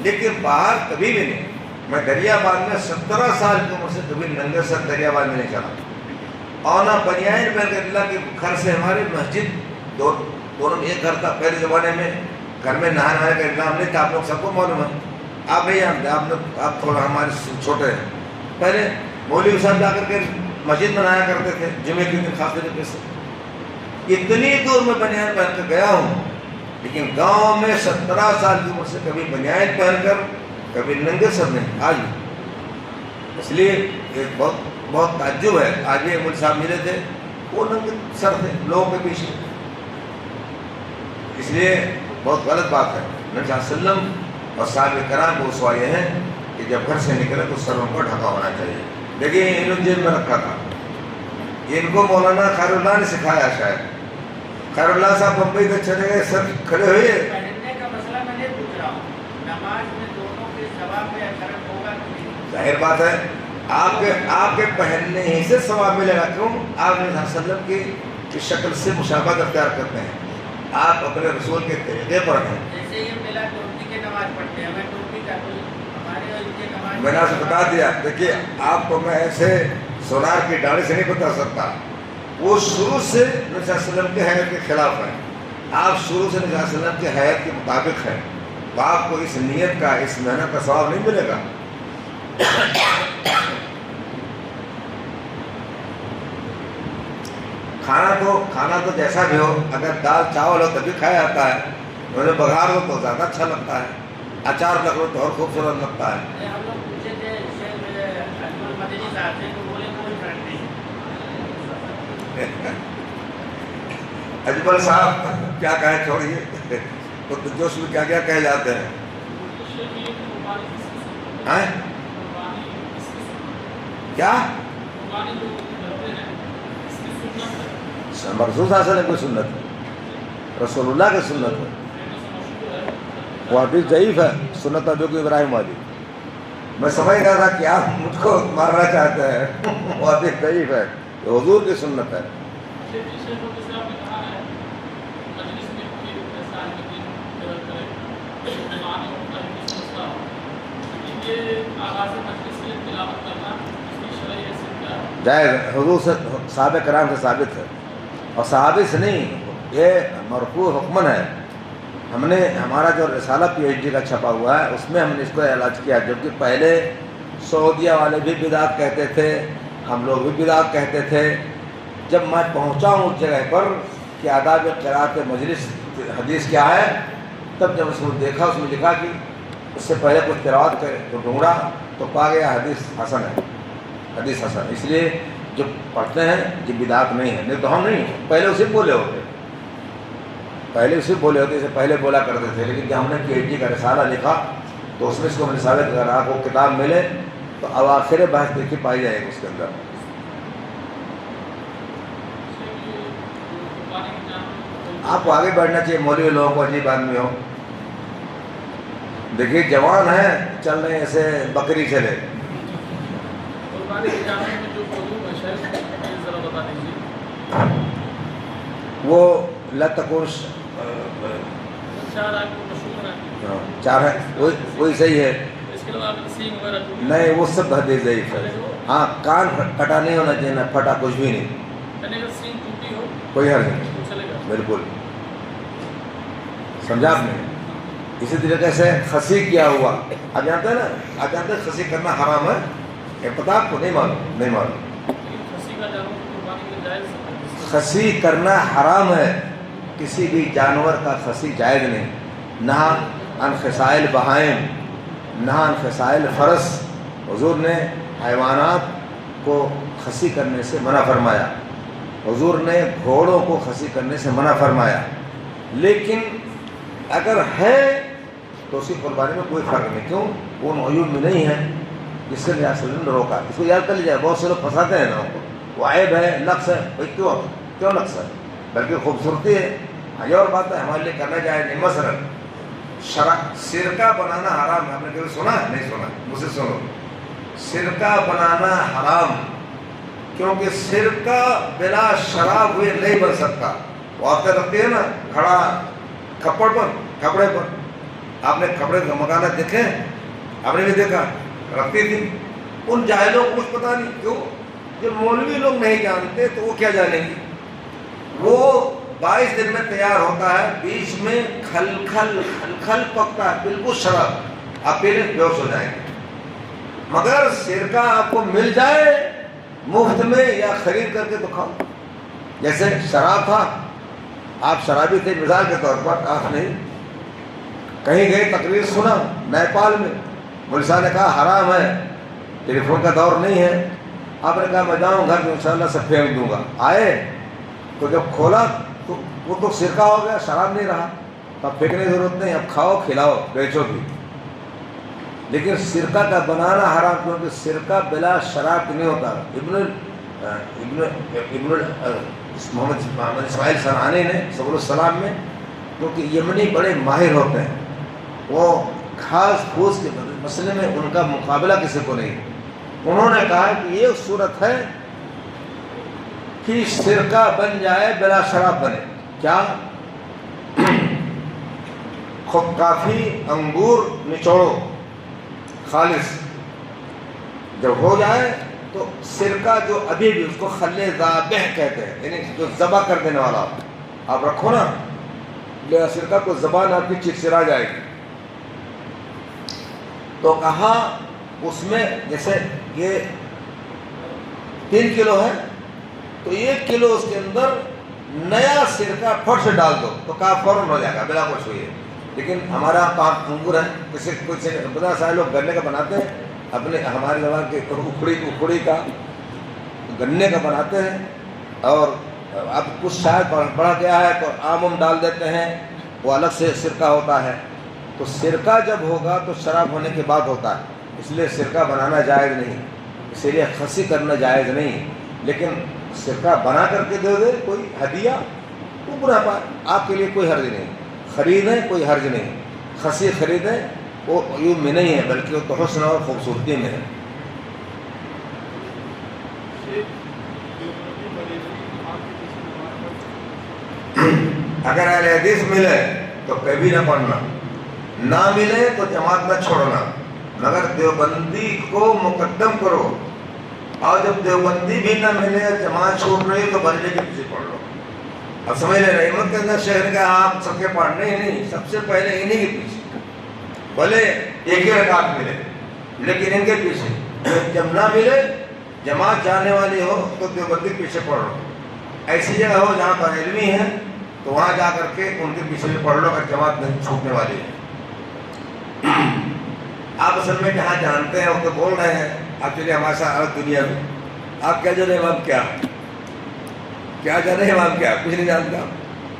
لیکن باہر کبھی بھی نہیں۔ میں دریا باغ میں 17 سال کی عمر سے کبھی ننگے سر دریا باغ میں نہیں چلا، اور نہ بنیان پہن کر۔ اللہ کے گھر سے ہماری مسجد دونوں ایک گھر تھا پہلے زمانے میں، گھر میں نہانے کا انتظام نہیں تھا، آپ لوگ سب کو معلوم ہے، آپ نہیں جانتے، آپ تھوڑا ہمارے چھوٹے ہیں۔ پہلے مولوی صاحب جا کر کے مسجد میں نہایا کرتے تھے جمعے کے دن خاص طریقے سے۔ اتنی دور میں بنیان پہن کر گیا ہوں، لیکن گاؤں میں 17 سال کی عمر سے کبھی بنیان پہن کر کبھی ننگے سر نہیں آج۔ اس لیے ایک بہت تعجب ہے، آج بھی مول صاحب ملے تھے، وہ ننگے سر تھے لوگوں کے پیچھے۔ اس لیے بہت غلط بات ہے۔ نبی صلی اللہ علیہ وسلم اور صحابہ کرام کو اسوہ یہ ہے کہ جب گھر سے نکلے تو سروں کو ڈھکا ہونا چاہیے۔ دیکھیے انہوں نے جیب میں رکھا تھا، ان کو مولانا خیر اللہ نے سکھایا شاید۔ خیر اللہ صاحب بمبئی تک چلے گئے، سر کھڑے ہوئے۔ پہننے کا مسئلہ میں نہیں پوچھ رہا ہوں، نماز میں دونوں کے ثواب میں فرق ہوگا کہ نہیں؟ ظاہر بات ہے آپ کے پہننے ہی سے ثواب ملے گا۔ کیوں؟ آپ صلی اللہ علیہ وسلم کی شکل سے مشابہت اختیار کرتے ہیں، آپ اپنے رسول کے طریقے پر ہیں۔ جیسے یہ ملا ٹوپی کے نماز پڑھتے ہیں، میں ٹوپی کا کوئی ہمارے اور ان کے نماز میں نے آپ سے بتا دیا، دیکھیے آپ کو میں ایسے سونار کی ڈاڑی سے نہیں بتا سکتا، وہ شروع سے نبی صلی اللہ علیہ وسلم کے حیات کے خلاف ہے، آپ شروع سے نبی صلی اللہ علیہ وسلم کے حیات کے مطابق ہیں، تو آپ کو اس نیت کا، اس محنت کا ثواب نہیں ملے گا۔ کھانا تو جیسا بھی ہو، اگر دال چاول ہو تبھی کھایا جاتا ہے، انہیں بگھار ہو تو زیادہ اچھا لگتا ہے، اچار لگ ہو تو اور خوبصورت لگتا ہے۔ ہم لوگ پوچھے تھے شیخ اجمل مدنی صاحب سے، تو بولے کوئی فرق نہیں۔ اجمل صاحب کیا کہیں، چھوڑیے، تو جوش میں کیا کیا کہے جاتے ہیں۔ کیا رسول صلی اللہ علیہ وسلم کی سنت ہے، رسول اللہ کی سنت ہے، وہ حدیث ضعیف ہے، سنت ابی ابراہیم والی۔ میں سمجھ رہا تھا کہ آپ مجھ کو مارنا چاہتے ہیں، وہ حدیث ضعیف ہے، یہ حضور کی سنت ہے۔ جائز حضور سے، صحابہ کرام سے ثابت ہے، اور صحابی سے نہیں، یہ مرفوع حکمن ہے۔ ہم نے ہمارا جو رسالہ پی ایچ ڈی کا چھپا ہوا ہے اس میں ہم نے اس کو علاج کیا، جبکہ پہلے سعودیہ والے بھی بدعت کہتے تھے، ہم لوگ بھی بدعت کہتے تھے۔ جب میں پہنچا ہوں اس جگہ پر کہ آداب قرأت مجلس حدیث کیا ہے، تب جب اس کو دیکھا، اس میں لکھا کہ اس سے پہلے کچھ قرأت کرے تو ڈھونڈا تو پا گیا حدیث حسن ہے، حدیث حسن۔ اس لیے جو پڑھتے ہیں یہ بدعت نہیں ہے، نہیں تو ہم نہیں، پہلے اسے بولے ہوتے، اسے پہلے بولا کرتے تھے، لیکن جب ہم نے پی ایچ ڈی کا رسالہ لکھا تو اس میں اس کو ثابت کر رہا، وہ کتاب ملے تو اواخر بحث دیکھی پائی جائے گی اس کے اندر۔ آپ کو آگے بڑھنا چاہیے، مولوی لوگوں کو عجیب آدمی ہو، دیکھیے جوان ہیں چل رہے ہیں ایسے بکری چلے۔ وہ لتکوش چار ہے، وہی صحیح ہے، نہیں وہ سب حدیث ضعیف ہے۔ ہاں کان کٹا نہیں ہونا چاہیے، نہ پھٹا کچھ بھی نہیں، کوئی حرج نہیں، بالکل سمجھا آپ نے۔ اسی طریقے سے خسی کیا ہوا، آپ جانتے ہیں نا، آپ جانتے ہیں خسی کرنا حرام ہے، یہ پتہ آپ کو نہیں معلوم، نہیں معلوم۔ خسی کرنا حرام ہے، کسی بھی جانور کا خسی جائز نہیں، نہ عن خصائل بہائم، نہ عن خصائل فرس۔ حضور نے حیوانات کو خسی کرنے سے منع فرمایا، حضور نے گھوڑوں کو خسی کرنے سے منع فرمایا، لیکن اگر ہے تو اسی قربانی میں کوئی فرق نہیں۔ کیوں؟ وہ ان عیوب میں نہیں ہے جس سے نبی صلی اللہ علیہ وسلم نے روکا۔ اس کو یاد کر لیجیے، بہت سے لوگ پھنساتے ہیں نا ان کو، وہ عیب ہے، نقص ہے، بھائی کیوں نقص ہے؟ بلکہ خوبصورتی ہے۔ یہ اور بات ہے ہمارے لیے کرنا چاہے نہیں۔ مثلا سرکہ بنانا حرام ہے، آپ نے کبھی سنا ہے؟ نہیں سنا، مجھ سے سنو، سرکہ بنانا حرام کیونکہ سرکہ بلا شراب ہوئے نہیں بن سکتا. وہ آپ رکھتے ہیں نا کھڑا کپڑے پر. آپ نے کپڑے مکانا دیکھے؟ آپ نے بھی دیکھا, رکھتی تھی. ان جاہلوں کو کچھ پتا نہیں. کیوں؟ جب مولوی لوگ نہیں جانتے تو وہ کیا جانیں گے. وہ 22 دن میں تیار ہوتا ہے, بیچ میں کھل پکتا ہے, بالکل شراب. آپ پہلے بیہوش ہو جائیں گے. مگر سرکہ آپ کو مل جائے مفت میں یا خرید کر کے تو کھاؤ. جیسے شراب تھا, آپ شرابی تھے مثال کے طور پر, آپ نے کہیں گئے تقریر سنا نیپال میں, مولوی صاحب نے کہا حرام ہے, ٹیلی فون کا دور نہیں ہے. آپ نے کہا میں جاؤں گھر میں انشاءاللہ سے پھینک دوں گا. آئے تو جب کھولا تو وہ تو سرکہ ہو گیا, شراب نہیں رہا. تو اب پھینکنے کی ضرورت نہیں, اب کھاؤ کھلاؤ بیچو بھی. لیکن سرکہ کا بنانا حرام, کیونکہ سرکہ بلا شراب نہیں ہوتا. محمد اسماعیل صنعانی نے سبل السلام میں, کیونکہ یمنی بڑے ماہر ہوتے ہیں, وہ گھاس پھوس کے مسئلے میں ان کا مقابلہ کسی کو نہیں. انہوں نے کہا کہ یہ صورت ہے کہ سرکہ بن جائے بلا شراب بنے. کیا؟ خود کافی انگور نچوڑو خالص, جب ہو جائے تو سرکہ جو ابھی بھی اس کو خل ذابح کہتے ہیں, یعنی جو ذبح کر دینے والا آپ رکھو نا, سرکہ کو زبان آپ کی چرچرا جائے گی. تو کہا اس میں جیسے یہ 3 کلو ہے تو 1 کلو اس کے اندر نیا سرکہ پھٹ سے ڈال دو تو کہا فوراً ہو جائے گا بلا کچھ ہوئی ہے. لیکن ہمارا پاک انگور ہے, کچھ بتا سارے لوگ گنے کا بناتے ہیں, اپنے ہمارے زبان کے اکھڑی کا گنے کا بناتے ہیں, اور اب کچھ شاید بڑھ گیا ہے تو آم ڈال دیتے ہیں, وہ الگ سے سرکہ ہوتا ہے. تو سرکہ جب ہوگا تو شراب ہونے کے بعد ہوتا ہے, اس لیے سرکہ بنانا جائز نہیں, اسی لیے خسی کرنا جائز نہیں. لیکن سرکہ بنا کر کے دے دے کوئی ہدیہ تو برا پائے, آپ کے لیے کوئی حرج نہیں. خریدیں کوئی حرج نہیں, خسی خریدیں وہ عیوب میں نہیں ہے بلکہ وہ تو حسن اور خوبصورتی میں ہے. اگر اہل حدیث ملے تو کبھی نہ پڑھنا, نہ ملے تو جماعت نہ چھوڑنا, مگر دیوبندی کو مقدم کرو. اور جب دیوبندی بھی نہ ملے, جماعت چھوٹ رہی تو بندے کے پیچھے پڑھ لو. اب سمجھ لیں, رحمت کے اندر شہر کا آپ سب کے پڑھنے ہی نہیں, سب سے پہلے انہیں کے پیچھے, بھلے ایک ہی رکعت ملے لیکن ان کے پیچھے. جب نہ ملے جماعت جانے والی ہو تو دیوبندی کے پیچھے پڑھ لو. ایسی جگہ ہو جہاں پر علمی ہے تو وہاں جا کر کے ان کے پیچھے بھی پڑھ لو اگر جماعت نہیں چھوٹنے والی ہے. آپ اصل میں جہاں جانتے ہیں وہ تو بول رہے ہیں, آپ چلیے ہمارے ساتھ الگ دنیا میں. آپ کیا جانے امام کیا جانے امام کیا, کچھ نہیں جانتا.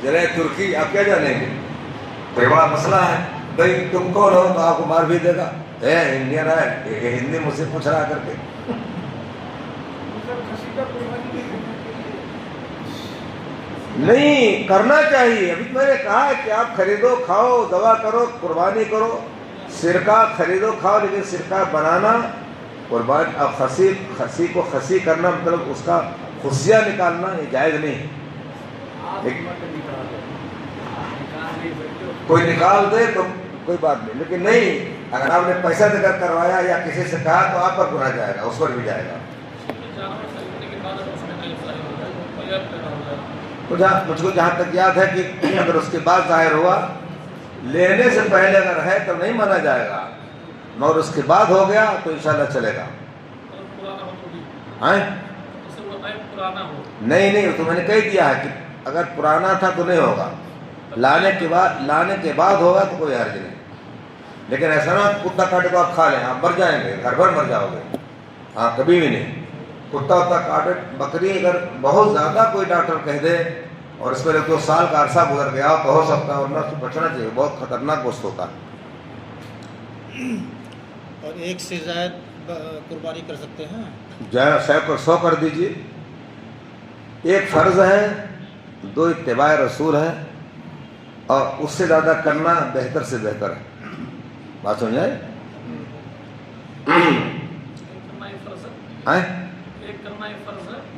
جرے ترکی آپ کیا جانیں گے, تو بڑا مسئلہ ہے. بھائی تم کون ہو تو آپ کو مار بھی دے گا, انڈین ہے, ہندی مجھ سے پوچھ رہا کر کے. نہیں کرنا چاہیے. ابھی میں نے کہا ہے کہ آپ خریدو کھاؤ دوا کرو قربانی کرو, سرکہ خریدو کھاؤ, لیکن سرکہ بنانا قربان اب خسی کو خسی کرنا مطلب اس کا خصیہ نکالنا یہ جائز نہیں. کوئی نکال دے تو کوئی بات نہیں, لیکن نہیں اگر آپ نے پیسہ دے کر کروایا یا کسی سے کہا تو آپ پر گناہ جائے گا, اس پر بھی جائے گا. مجھ کو جہاں تک یاد ہے کہ اگر اس کے بعد ظاہر ہوا, لینے سے پہلے اگر ہے تو نہیں مانا جائے گا, مگر اس کے بعد ہو گیا تو انشاءاللہ چلے گا. نہیں تو میں نے کہہ دیا ہے کہ اگر پرانا تھا تو نہیں ہوگا, لانے کے بعد ہوگا تو کوئی حرج نہیں. لیکن ایسا نہ کتا کاٹے تو آپ کھا لیں, آپ مر جائیں گے, گھر بھر مر جاؤ گے. ہاں کبھی بھی نہیں. کتا کاٹے, بکری اگر بہت زیادہ کوئی ڈاکٹر کہہ دے اور اس پر 2 سال کا عرصہ گزر گیا تو ہو سکتا ہے, ورنہ بچنا چاہیے, بہت خطرناک گوشت ہوتا ہے. اور 1 سے زائد قربانی کر سکتے ہیں, 100 کر دیجیے. 1 فرض ہے, 2 اتباع رسول ہے, اور اس سے زیادہ کرنا بہتر سے بہتر ہے. بات سمجھ آئے؟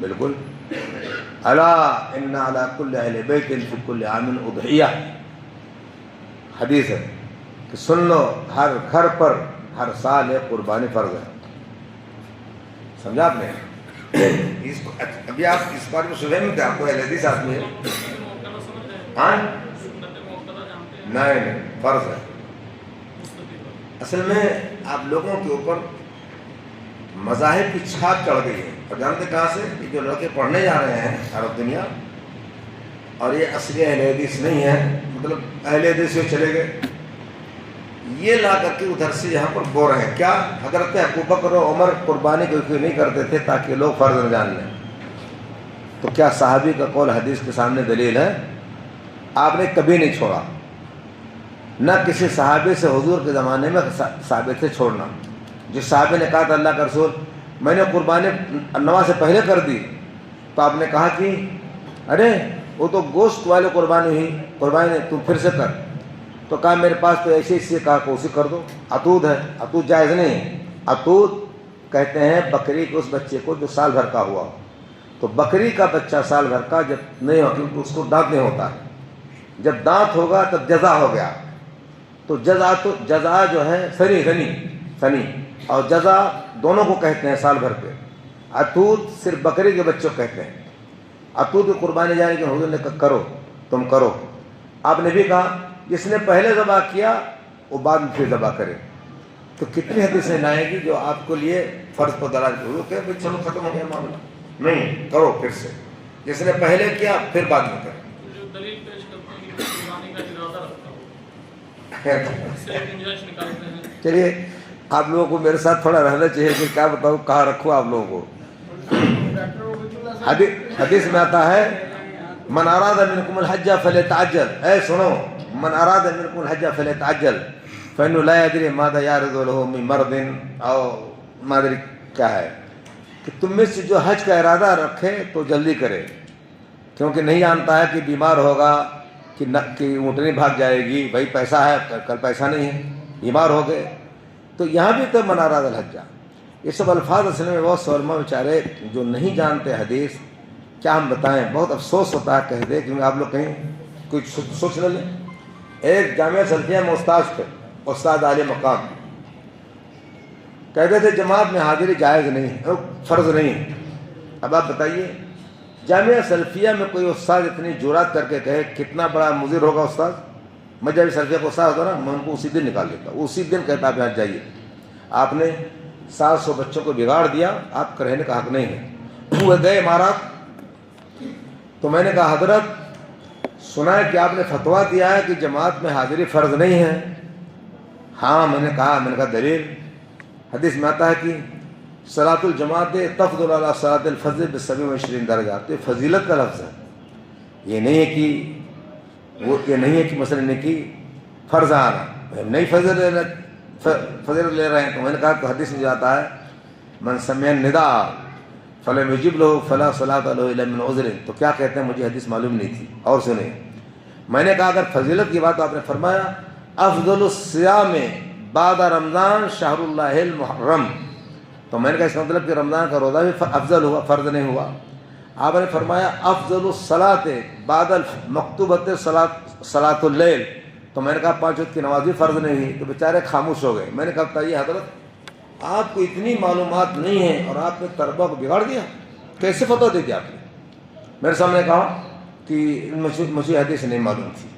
بالکل. الا ان علی کل اہل بیت فی کل عام اضحیہ، حدیث ہے کہ سن لو ہر گھر پر ہر سال ایک قربانی فرض ہے. سمجھا آپ نے؟ اس کو ابھی آپ اس بارے میں شبہ نہیں تھے، آپ کو اہل حدیث آدمی ہے. ہاں نہیں فرض ہے. اصل میں آپ لوگوں کے اوپر مذاہب کی چھاپ چڑھ گئی ہے. اور جانتے کہاں سے؟ یہ جو لڑکے پڑھنے جا رہے ہیں عرب دنیا، اور یہ اصلی اہل حدیث نہیں ہے، مطلب اہل حدیث سے چلے گئے، یہ لا کر کے ادھر سے یہاں پر بو رہے ہیں. کیا حضرت ابوبکر و عمر قربانی کوئی نہیں کرتے تھے تاکہ لوگ فرض نہ جان لیں؟ تو کیا صحابی کا قول حدیث کے سامنے دلیل ہے؟ آپ نے کبھی نہیں چھوڑا، نہ کسی صحابی سے حضور کے زمانے میں ثابت سے چھوڑنا. جس صحابی نے کہا تھا اللہ کا رسول میں نے قربانی نماز سے پہلے کر دی، تو آپ نے کہا کہ ارے وہ تو گوشت والے قربانی ہوئی، قربانی تم پھر سے کر. تو کہا میرے پاس تو ایسے ہی کہا کہ اسی کر دو. عتود ہے، عتود جائز نہیں. عتود کہتے ہیں بکری کے اس بچے کو جو سال بھر کا ہوا. تو بکری کا بچہ سال بھر کا جب نہیں ہو، کیونکہ اس کو دانت نہیں ہوتا، جب دانت ہوگا تب جزا ہو گیا. تو جزا جو ہے سنی اور جزا دونوں کو کہتے ہیں سال بھر پہ. عتود صرف بکری کے بچوں کو کہتے ہیں. عتود کی قربانی جانے کے حضور نے کہا کرو، تم کرو. آپ نے بھی کہا جس نے پہلے ذبح کیا وہ بعد میں پھر ذبح کرے. تو کتنی حدیثیں لائیں گی جو آپ کو لیے فرض پر دلالت کرو کہ بھائی چلو ختم ہو گیا معاملہ. نہیں، کرو پھر سے. جس نے پہلے کیا پھر بعد میں کرے. جو دلیل پیش کرتے ہیں کہ قربانی کا ارادہ رکھتا ہو، اس سے گنجائش نکالتے ہیں. چلیے آپ لوگوں کو میرے ساتھ تھوڑا رہنا چاہیے کہ کیا بتاؤں کہاں رکھوں آپ لوگوں کو. حدیث میں آتا ہے من اراد منکم الحج فلیتعجل. اے سنو، من اراد منکم الحج فلیتعجل فانه لا يدري ماذا يعرض له من مرض او ما ادري کیا ہے کہ تم میں سے جو حج کا ارادہ رکھے تو جلدی کرے، کیونکہ نہیں جانتا ہے کہ بیمار ہوگا کہ اونٹنی بھاگ جائے گی. بھائی پیسہ ہے، کل پیسہ نہیں ہے، بیمار ہو گئے. تو یہاں بھی تو من اراد الحج. یہ سب الفاظ اصل میں بہت سے علماء بیچارے جو نہیں جانتے حدیث، کیا ہم بتائیں، بہت افسوس ہوتا ہے کہہ دے. کیونکہ آپ لوگ کہیں کچھ سوچ لیں. ایک جامعہ سلفیہ میں استاد تھے، استاد عالی مقام، کہتے تھے جماعت میں حاضری جائز نہیں ہے، فرض نہیں ہے. اب آپ بتائیے جامعہ سلفیہ میں کوئی استاد اتنی جرات کر کے کہے، کتنا بڑا مضر ہوگا استاد. میں جب سلفیہ کو استاد ہوتا نا، میں ان کو اسی دن نکال لیتا. اسی دن کہتا آپ یہاں جائیے، آپ نے 700 بچوں کو بگاڑ دیا، آپ کا رہنے کا حق نہیں ہے. وہ گئے امارات. تو میں نے کہا حضرت سنا ہے کہ آپ نے فتویٰ دیا ہے کہ جماعت میں حاضری فرض نہیں ہے. ہاں میں نے کہا دلیل. حدیث میں آتا ہے کہ صلاۃ الجماعت تفضل علی صلاۃ الفجر ب27 درجات. تو یہ فضیلت کا لفظ ہے، یہ نہیں ہے کہ مثلا نے کہ فرض آنا نہیں فضیلت لے رہے ہیں. تو میں نے کہا کہ حدیث میں جاتا ہے من سمع النداء فلم یجب له فلا صلاۃ له الا من عذر. تو کیا کہتے ہیں مجھے حدیث معلوم نہیں تھی. اور سنیں، میں نے کہا اگر فضیلت کی بات آپ نے فرمایا افضل الصیام بعد رمضان شہر اللہ المحرم، تو میں نے کہا اس کا مطلب کہ رمضان کا روزہ بھی افضل ہوا، فرض نہیں ہوا. آپ نے فرمایا افضل الصلاۃ بعد المکتوبۃ صلاۃ اللیل، تو میں نے کہا 5 وقت کی نماز بھی فرض نہیں ہوئی. تو بیچارے خاموش ہو گئے. میں نے کہا بتائیے حضرت آپ کو اتنی معلومات نہیں ہیں اور آپ نے طلبہ کو بگاڑ دیا، کیسے فتویٰ دے دیا آپ نے؟ میرے سامنے کہا کہ مجھے حدیث نہیں معلوم تھی.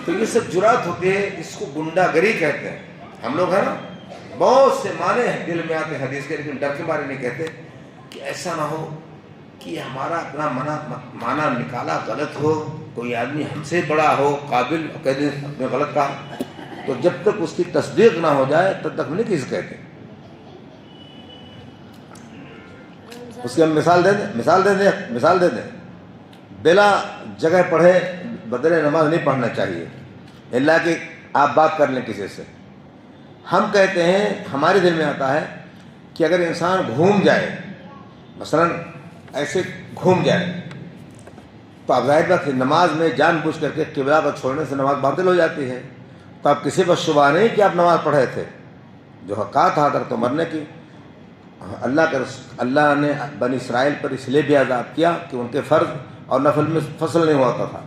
تو یہ سب جرات ہوتی ہے، اس کو گنڈا گری کہتے ہیں. ہم لوگ ہیں نا بہت سے معنی دل میں آتے ہیں حدیث کے، لیکن ڈر کے بارے نہیں کہتے کہ ایسا نہ ہو کہ ہمارا اپنا معنی نکالا غلط ہو، کوئی آدمی ہم سے بڑا ہو قابل کہہ دیں اپنے غلط کہا. تو جب تک اس کی تصدیق نہ ہو جائے تب تک نہیں کسی کہتے. اس کی ہم مثال دے دیں بلا جگہ پڑھے بدلے نماز نہیں پڑھنا چاہیے، اللہ کہ آپ بات کر لیں کسی سے. ہم کہتے ہیں ہمارے دل میں آتا ہے کہ اگر انسان گھوم جائے، مثلا ایسے گھوم جائے، تو اب ظاہر بات ہے نماز میں جان بوجھ کر کے قبلہ کو چھوڑنے سے نماز باطل ہو جاتی ہے. تو آپ کسی پر شبہ نہیں کہ آپ نماز پڑھے تھے. جو حقات حاضر تو مرنے کی اللہ نے بنی اسرائیل پر اس لیے بھی عذاب کیا کہ ان کے فرض اور نفل میں فصل نہیں ہوتا تھا،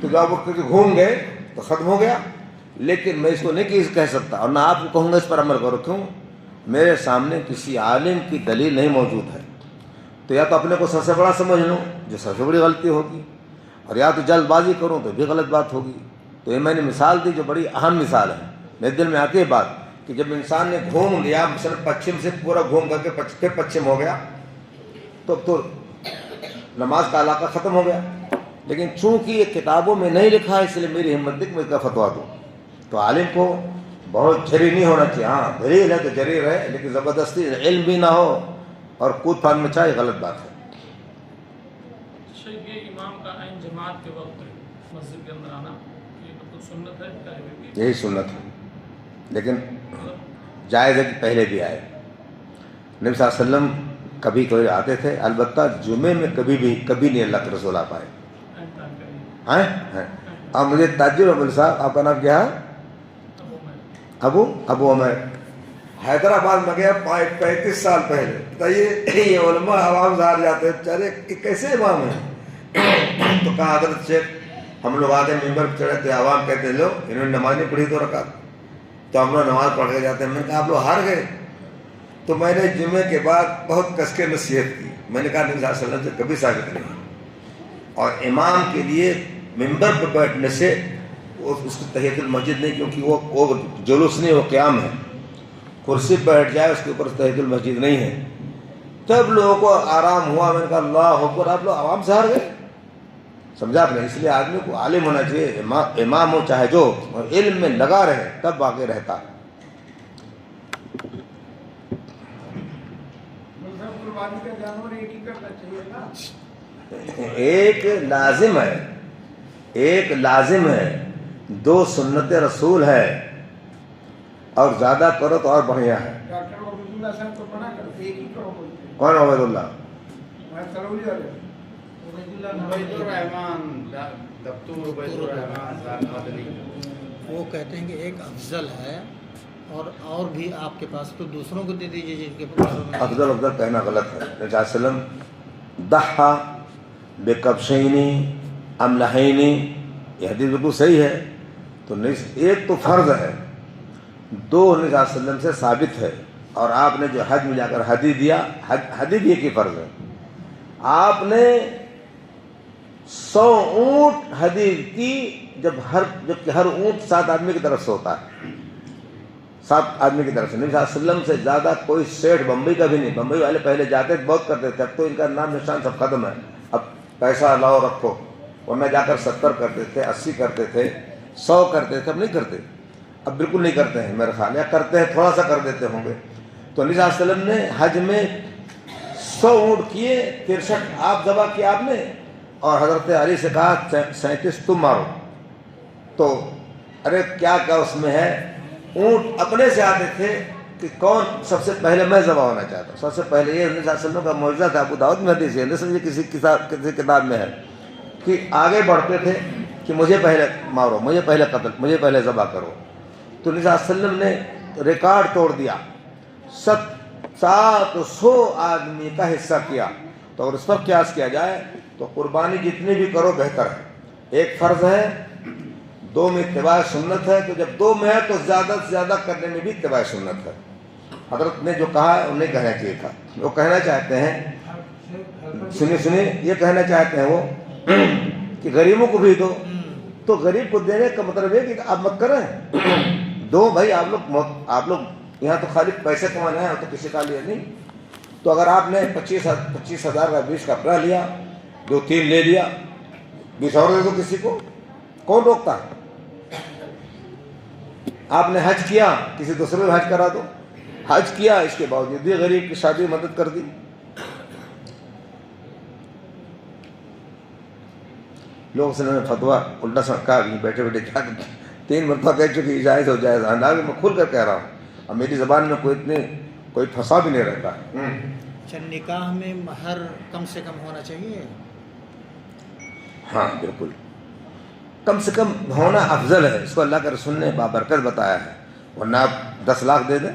تو جب وہ گھوم گئے تو ختم ہو گیا. لیکن میں اس کو نہیں کہہ سکتا اور نہ آپ کو کہوں گا اس پر عمل کرو. کیوں؟ میرے سامنے کسی عالم کی دلیل نہیں موجود ہے. تو یا تو اپنے کو سب سے بڑا سمجھ لوں جو سب سے بڑی غلطی ہوگی، اور یا تو جلد بازی کروں تو بھی غلط بات ہوگی. تو یہ میں نے مثال دی جو بڑی اہم مثال ہے. میرے دل میں آتی ہے بات کہ جب انسان نے گھوم لیا مثلا پچھم سے پورا گھوم کر کے پھر پچھم ہو گیا تو نماز کا علاقہ ختم ہو گیا. لیکن چونکہ یہ کتابوں میں نہیں لکھا ہے اس لیے میری ہمت نہیں کہ میں اس کا فتویٰ دوں. تو عالم کو بہت جری نہیں ہونا چاہیے. ہاں دلیل ہے تو جری رہے، لیکن زبردستی علم بھی نہ ہو اور کود پھاند میں چاہے غلط بات ہے. یہ امام کا عین جماعت کے وقت مسجد کے اندر آنا یہ تو سنت ہے، یہی سنت ہے، لیکن جائز ہے کہ پہلے بھی آئے. نبی صلی اللہ علیہ وسلم کبھی کبھی آتے تھے، البتہ جمعے میں کبھی نہیں اللہ کے رسول آ پائے. ہیں اب مجھے تعجب ابو صاحب، آپ کا نام کیا ہے؟ ابو عمر. حیدرآباد میں گیا 35 سال پہلے. بتائیے یہ علماء عوام سے ہار جاتے ہیں بیچارے، کیسے امام ہیں؟ تو کہا حضرت شیخ ہم لوگ آگے ممبر پہ چڑھے تھے، عوام کہتے ہیں لو انہوں نے نماز نہیں پڑھی تو رکعت، تو ہم لوگ نماز پڑھ کے جاتے ہیں. میں نے کہا آپ لوگ ہار گئے. تو میں نے جمعے کے بعد بہت کس کے نصیحت کی. میں نے کہا نبی صلی اللہ علیہ وسلم سے کبھی ثابت نہیں، اور امام کے لیے ممبر پہ بیٹھنے سے اس کو تحیت المسجد نہیں، کیونکہ وہ جلوس نہیں، وہ قیام ہے. کرسی پہ بیٹھ جائے اس کے اوپر تحیت المسجد نہیں ہے. تب لوگوں کو آرام ہوا. میں نے کہا اللہ اکبر، آپ لوگ عوام سے ہار گئے. سمجھا آپ نے؟ اس لیے آدمی کو عالم ہونا چاہیے، امام ہو چاہے جو، اور علم میں لگا رہے تب باقی رہتا. ایک لازم ہے، 2 سنت رسول ہے، اور زیادہ کرو تو اور بڑھیا ہے. ڈاکٹر عبید اللہ صاحب کو منع کرتے ایک ہی کرو بولتے. کون عبید اللہ؟ تلولی والے عبید الرحمان، دکتور عبید الرحمان. وہ کہتے ہیں کہ ایک افضل ہے اور بھی آپ کے پاس، تو دوسروں کو دے دیجیے جن کے پاس. افضل کہنا غلط ہے. نبی صلی اللہ علیہ وسلم ضحیٰ بکبشین املحین، یہ حدیث بالکل صحیح ہے. تو ایک تو فرض ہے، 2 نبی صلی اللہ علیہ وسلم سے ثابت ہے. اور آپ نے جو حج میں جا کر ہدی دیا، ہدی بھی ایک ہی فرض ہے. آپ نے 100 اونٹ ہدی کی، جبکہ ہر اونٹ 7 آدمی کی طرف سے ہوتا ہے، 7 آدمی کی طرف سے. نبی صلی اللہ علیہ وسلم سے زیادہ کوئی سیٹھ بمبئی کا بھی نہیں. بمبئی والے پہلے جاتے تھے، بہت کرتے تھے، اب تو ان کا نام نشان سب ختم ہے. اب پیسہ لاؤ رکھو، ورنہ جا کر 70 کرتے تھے، 80 کرتے تھے، 100 کرتے تھے. اب نہیں کرتے، اب بالکل نہیں کرتے ہیں میرے خیال، یا کرتے ہیں تھوڑا سا کر دیتے ہوں گے. تو نبی صلی اللہ علیہ وسلم نے حج میں 100 اونٹ کیے، 63 آپ ذبح کیا آپ نے، اور حضرت علی سے کہا 37 تم مارو. تو ارے کیا اس میں ہے، اونٹ اپنے سے آتے تھے کہ کون سب سے پہلے میں ذبح ہونا چاہتا ہوں. سب سے پہلے یہ نبی صلی اللہ علیہ وسلم کا معجزہ تھا. ابو داؤد میں حدیث ہے، نہیں سمجھے کسی کتاب میں ہے کہ آگے بڑھتے تھے کہ مجھے پہلے مارو، مجھے پہلے قتل، مجھے پہلے ذبح کرو. تو نبی صلی اللہ علیہ وسلم نے ریکارڈ توڑ دیا، 700 آدمی کا حصہ کیا. تو اگر اس پر قیاس کیا جائے تو قربانی جتنی بھی کرو بہتر ہے. ایک فرض ہے، 2 میں اتباع سنت ہے. تو جب 2 میں ہے تو زیادہ سے زیادہ کرنے میں بھی اتباع سنت ہے. حضرت نے جو کہا ہے انہیں کہنا چاہیے تھا. وہ کہنا چاہتے ہیں، سنیے یہ کہنا چاہتے ہیں وہ کہ غریبوں کو بھی دو. تو غریب کو دینے کا مطلب ہے کہ آپ مت کریں، دو بھائی. آپ لوگ یہاں تو خالی پیسے کمانا ہے، تو کسی کا لیے نہیں. تو اگر آپ نے 25,000 کا 20 کا اپنا لیا، 2-3 لے لیا، 20 اور دے دو کسی کو، کون روکتا ہے؟ آپ نے حج کیا، کسی دوسرے کو حج کرا دو. حج کیا، اس کے باوجود بھی غریب کی شادی مدد کر دی. لوگ سے فتویٰ الٹا سڑکا بیٹھے بیٹھے کیا 3 مرتبہ کہہ چکی جائز ہو جائز. میں کھل کر کہہ رہا ہوں، اب میری زبان میں کوئی پھنسا بھی نہیں رہتا. اچھا، نکاح میں مہر کم سے کم ہونا چاہیے؟ ہاں بالکل، کم سے کم ہونا افضل ہے. اس کو اللہ کے رسول نے بابرکت بتایا ہے. ورنہ آپ 10 لاکھ دے دیں،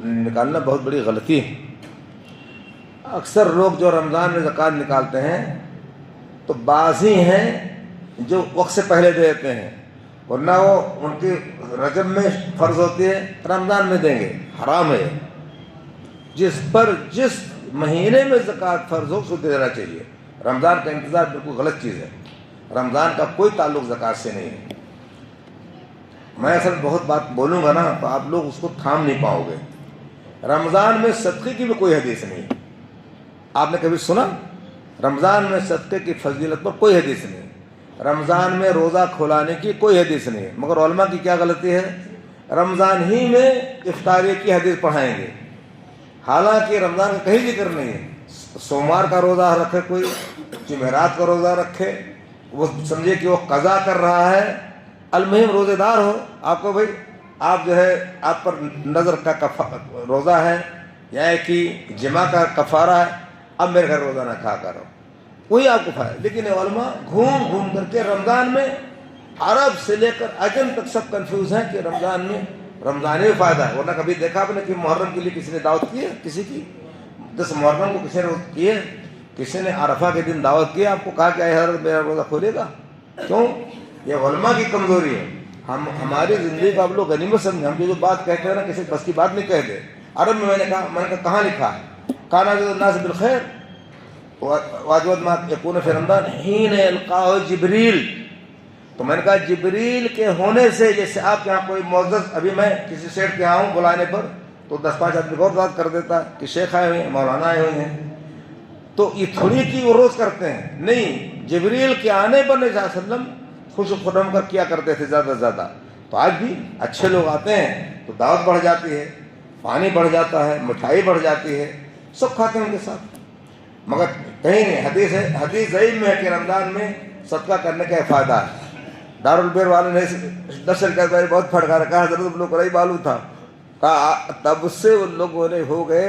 نکالنا بہت بڑی غلطی ہے۔ اکثر لوگ جو رمضان میں زکوٰۃ نکالتے ہیں تو بعض ہی ہیں جو وقت سے پہلے دے دیتے ہیں، ورنہ وہ ان کی رجب میں فرض ہوتی ہے، رمضان میں دیں گے۔ حرام ہے۔ جس مہینے میں زکوٰۃ فرض ہو اس کو دے دینا چاہیے۔ رمضان کا انتظار بالکل غلط چیز ہے۔ رمضان کا کوئی تعلق زکوٰۃ سے نہیں ہے۔ میں اصل بہت بات بولوں گا نا تو آپ لوگ اس کو تھام نہیں پاؤ گے۔ رمضان میں صدقے کی بھی کوئی حدیث نہیں۔ آپ نے کبھی سنا؟ رمضان میں صدقے کی فضیلت پر کوئی حدیث نہیں۔ رمضان میں روزہ کھلانے کی کوئی حدیث نہیں ہے۔ مگر علماء کی کیا غلطی ہے؟ رمضان ہی میں افطاری کی حدیث پڑھائیں گے، حالانکہ رمضان کا کہیں ذکر نہیں ہے۔ سوموار کا روزہ رکھے کوئی، جمعرات کا روزہ رکھے، وہ سمجھے کہ وہ قضا کر رہا ہے۔ المہم روزے دار ہو، آپ کو بھائی آپ جو ہے آپ پر نظر کا روزہ ہے یا کہ جمع کا کفارہ ہے، اب میرے گھر روزہ نہ کھا کرو، وہی آپ کو فائدہ۔ لیکن علماء گھوم گھوم کر کے رمضان میں عرب سے لے کر عجم تک سب کنفیوز ہیں کہ رمضان میں رمضان میں فائدہ ہے۔ ورنہ کبھی دیکھا آپ نے کہ محرم کے لیے کسی نے دعوت کی ہے؟ کسی کی 10 محرم کو کسی نے کی ہے؟ کسی نے عرفہ کے دن دعوت کی؟ آپ کو کہا کہ اے حضرت میرا روزہ کھولے گا؟ کیوں؟ یہ علماء کی کمزوری ہے۔ ہماری زندگی کو آپ لوگ غنیمت سمجھیں۔ ہم جو بات کہتے ہیں نا کسی بس کی بات نہیں کہتے۔ عرب میں میں نے کہا کہاں لکھا ہے؟ کانا جو الناس بالخیر واجبت ما یکون فی رمضان حین یلقاہ جبریل۔ تو میں نے کہا جبریل کے ہونے سے، جیسے آپ کے یہاں کوئی معزز، ابھی میں کسی سیٹ کے آؤں بلانے پر تو 10-5 آدمی غور بات کر دیتا ہے کہ شیخ آئے ہوئے ہیں، مولانا آئے ہوئے ہیں، تو یہ تھوڑی کی وہ روز کرتے ہیں۔ نہیں، جبریل کے آنے پر نبی صلی اللہ علیہ وسلم خوش خرم کر کیا کرتے تھے زیادہ سے زیادہ۔ تو آج بھی اچھے لوگ آتے ہیں تو دعوت بڑھ جاتی ہے، پانی بڑھ جاتا ہے، مٹھائی بڑھ جاتی ہے، سب کھاتے ہیں ان کے ساتھ۔ مگر کہیں نہیں حدیث ہے، حدیث ضعیف میں ہے کہ رمضان میں صدقہ کرنے کا فائدہ ہے۔ دارالبیر والوں نے نشر کر بہت پھڑکا رکھا، حضرت ابن قریب معلوم تھا، کہا تب سے ان لوگوں نے ہو گئے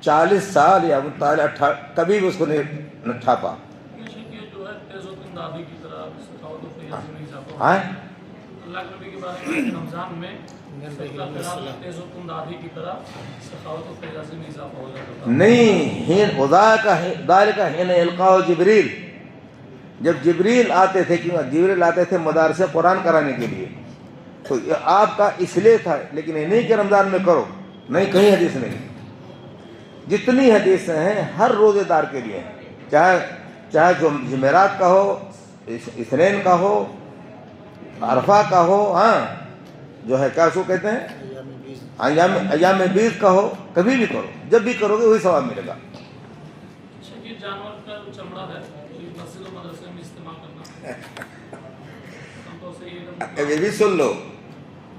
40 سال یا 18 کبھی بھی اس کو نہیں ٹھاپا۔ ہاں اللہ کے نبی کی بات ہے رمضان میں تیز و تند آندھی کی طرح سخاوت و فیاضی میں اضافہ ہو جاتا تھا۔ نہیں، ذالک حین یلقاہ جبریل، جب جبریل آتے تھے، کیوں جبریل آتے تھے مدارس قرآن کرانے کے لیے، تو آپ کا اس لیے تھا، لیکن یہ نہیں کہ رمضان میں کرو، نہیں، کہیں حدیث نہیں۔ جتنی حدیثیں ہیں ہر روزے دار کے لیے ہیں، چاہے جمعرات کا ہو، اثنین کا ہو، عرفہ کا ہو، ہاں جو ہے کیا اس کو کہتے ہیں ایام بیض کا ہو، کبھی بھی کرو، جب بھی کرو گے وہی ثواب ملے گا۔ یہ جانور کا جو چمڑا ہے مسجد و مدرسے میں استعمال کرنا یہ بھی سن لو،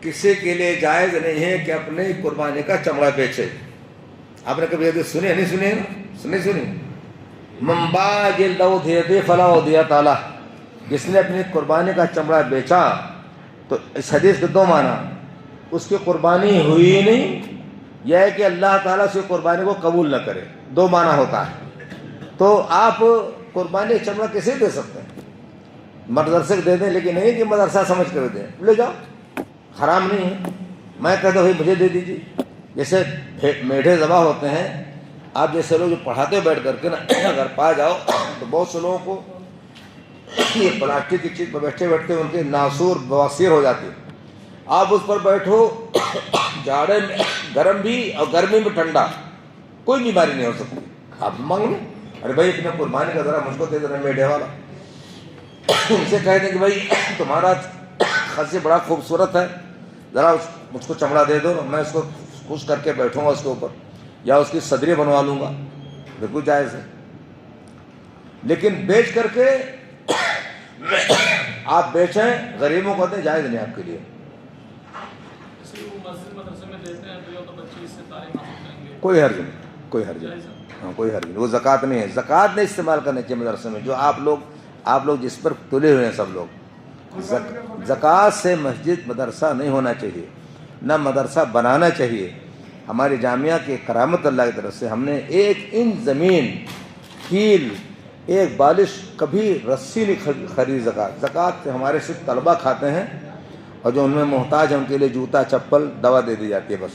کسی کے لیے جائز نہیں ہے کہ اپنے قربانی کا چمڑا بیچے۔ آپ نے کبھی یہ سنے نہیں سنے نا؟ سنی من باع جلدہ دیہ فلا دیہ تعالی، جس نے اپنی قربانی کا چمڑا بیچا، تو اس حدیث کے 2 معنی، اس کی قربانی ہوئی نہیں، یہ ہے کہ اللہ تعالیٰ سے قربانی کو قبول نہ کرے، 2 معنی ہوتا ہے۔ تو آپ قربانی چمڑا کسے دے سکتے ہیں؟ مدرسے کو دے دیں، لیکن نہیں کہ مدرسہ سمجھ کر دیں، لے جاؤ، حرام نہیں ہے۔ میں کہتا ہوں مجھے دے دیجیے۔ جیسے میٹھے ذبح ہوتے ہیں، آپ جیسے لوگ جو پڑھاتے بیٹھ کر کے نا اگر پا جاؤ تو بہت سے لوگوں کو یہ پلاسٹک کی چیز پر بیٹھتے بیٹھتے ان کے ناسور بواسیر ہو جاتی ہے۔ آپ اس پر بیٹھو، جاڑے میں گرم بھی اور گرمی میں ٹھنڈا، کوئی بیماری نہیں ہو سکتی۔ آپ مانگ لیں، ارے بھائی اپنے قربانی کا ذرا مجھ کو دے دینا میڈے والا۔ ان سے کہہ دیں کہ بھائی تمہارا خرچے بڑا خوبصورت ہے، ذرا مجھ کو چمڑا دے دو، میں اس کو خوش کر کے بیٹھوں گا اس کے اوپر، یا اس کی صدری بنوا لوں گا، بالکل جائز ہے۔ لیکن بیچ کر کے آپ بیچیں، غریبوں کو دیں، جائز نہیں آپ کے لیے۔ مسجد مدرسے میں دیتے ہیں تو بچے اس سے تعلیم حاصل کریں گے، کوئی حرج نہیں، کوئی حرج نہیں، ہاں کوئی حرج نہیں۔ وہ زکوٰۃ نہیں ہے، زکوٰۃ نہیں استعمال کرنے چاہیے مدرسے میں۔ جو آپ لوگ جس پر تلے ہوئے ہیں سب لوگ، زکوٰۃ سے مسجد مدرسہ نہیں ہونا چاہیے، نہ مدرسہ بنانا چاہیے۔ ہماری جامعہ کی کرامت اللہ کی طرف سے ہم نے 1 انچ زمین، کیل، 1 بالش، کبھی رسی نہیں خرید زکوٰۃ سے ہمارے صرف طلبہ کھاتے ہیں، اور جو ان میں محتاج ہیں ان کے لیے جوتا، چپل، دوا دے دی جاتی ہے بس۔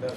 10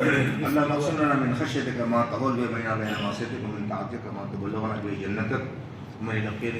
اللهم اغفر لنا من خشيتك ما تحول به بيننا وبين معصيتك ومن طاعتك ما تبلغنا به جنتك ومن اليقين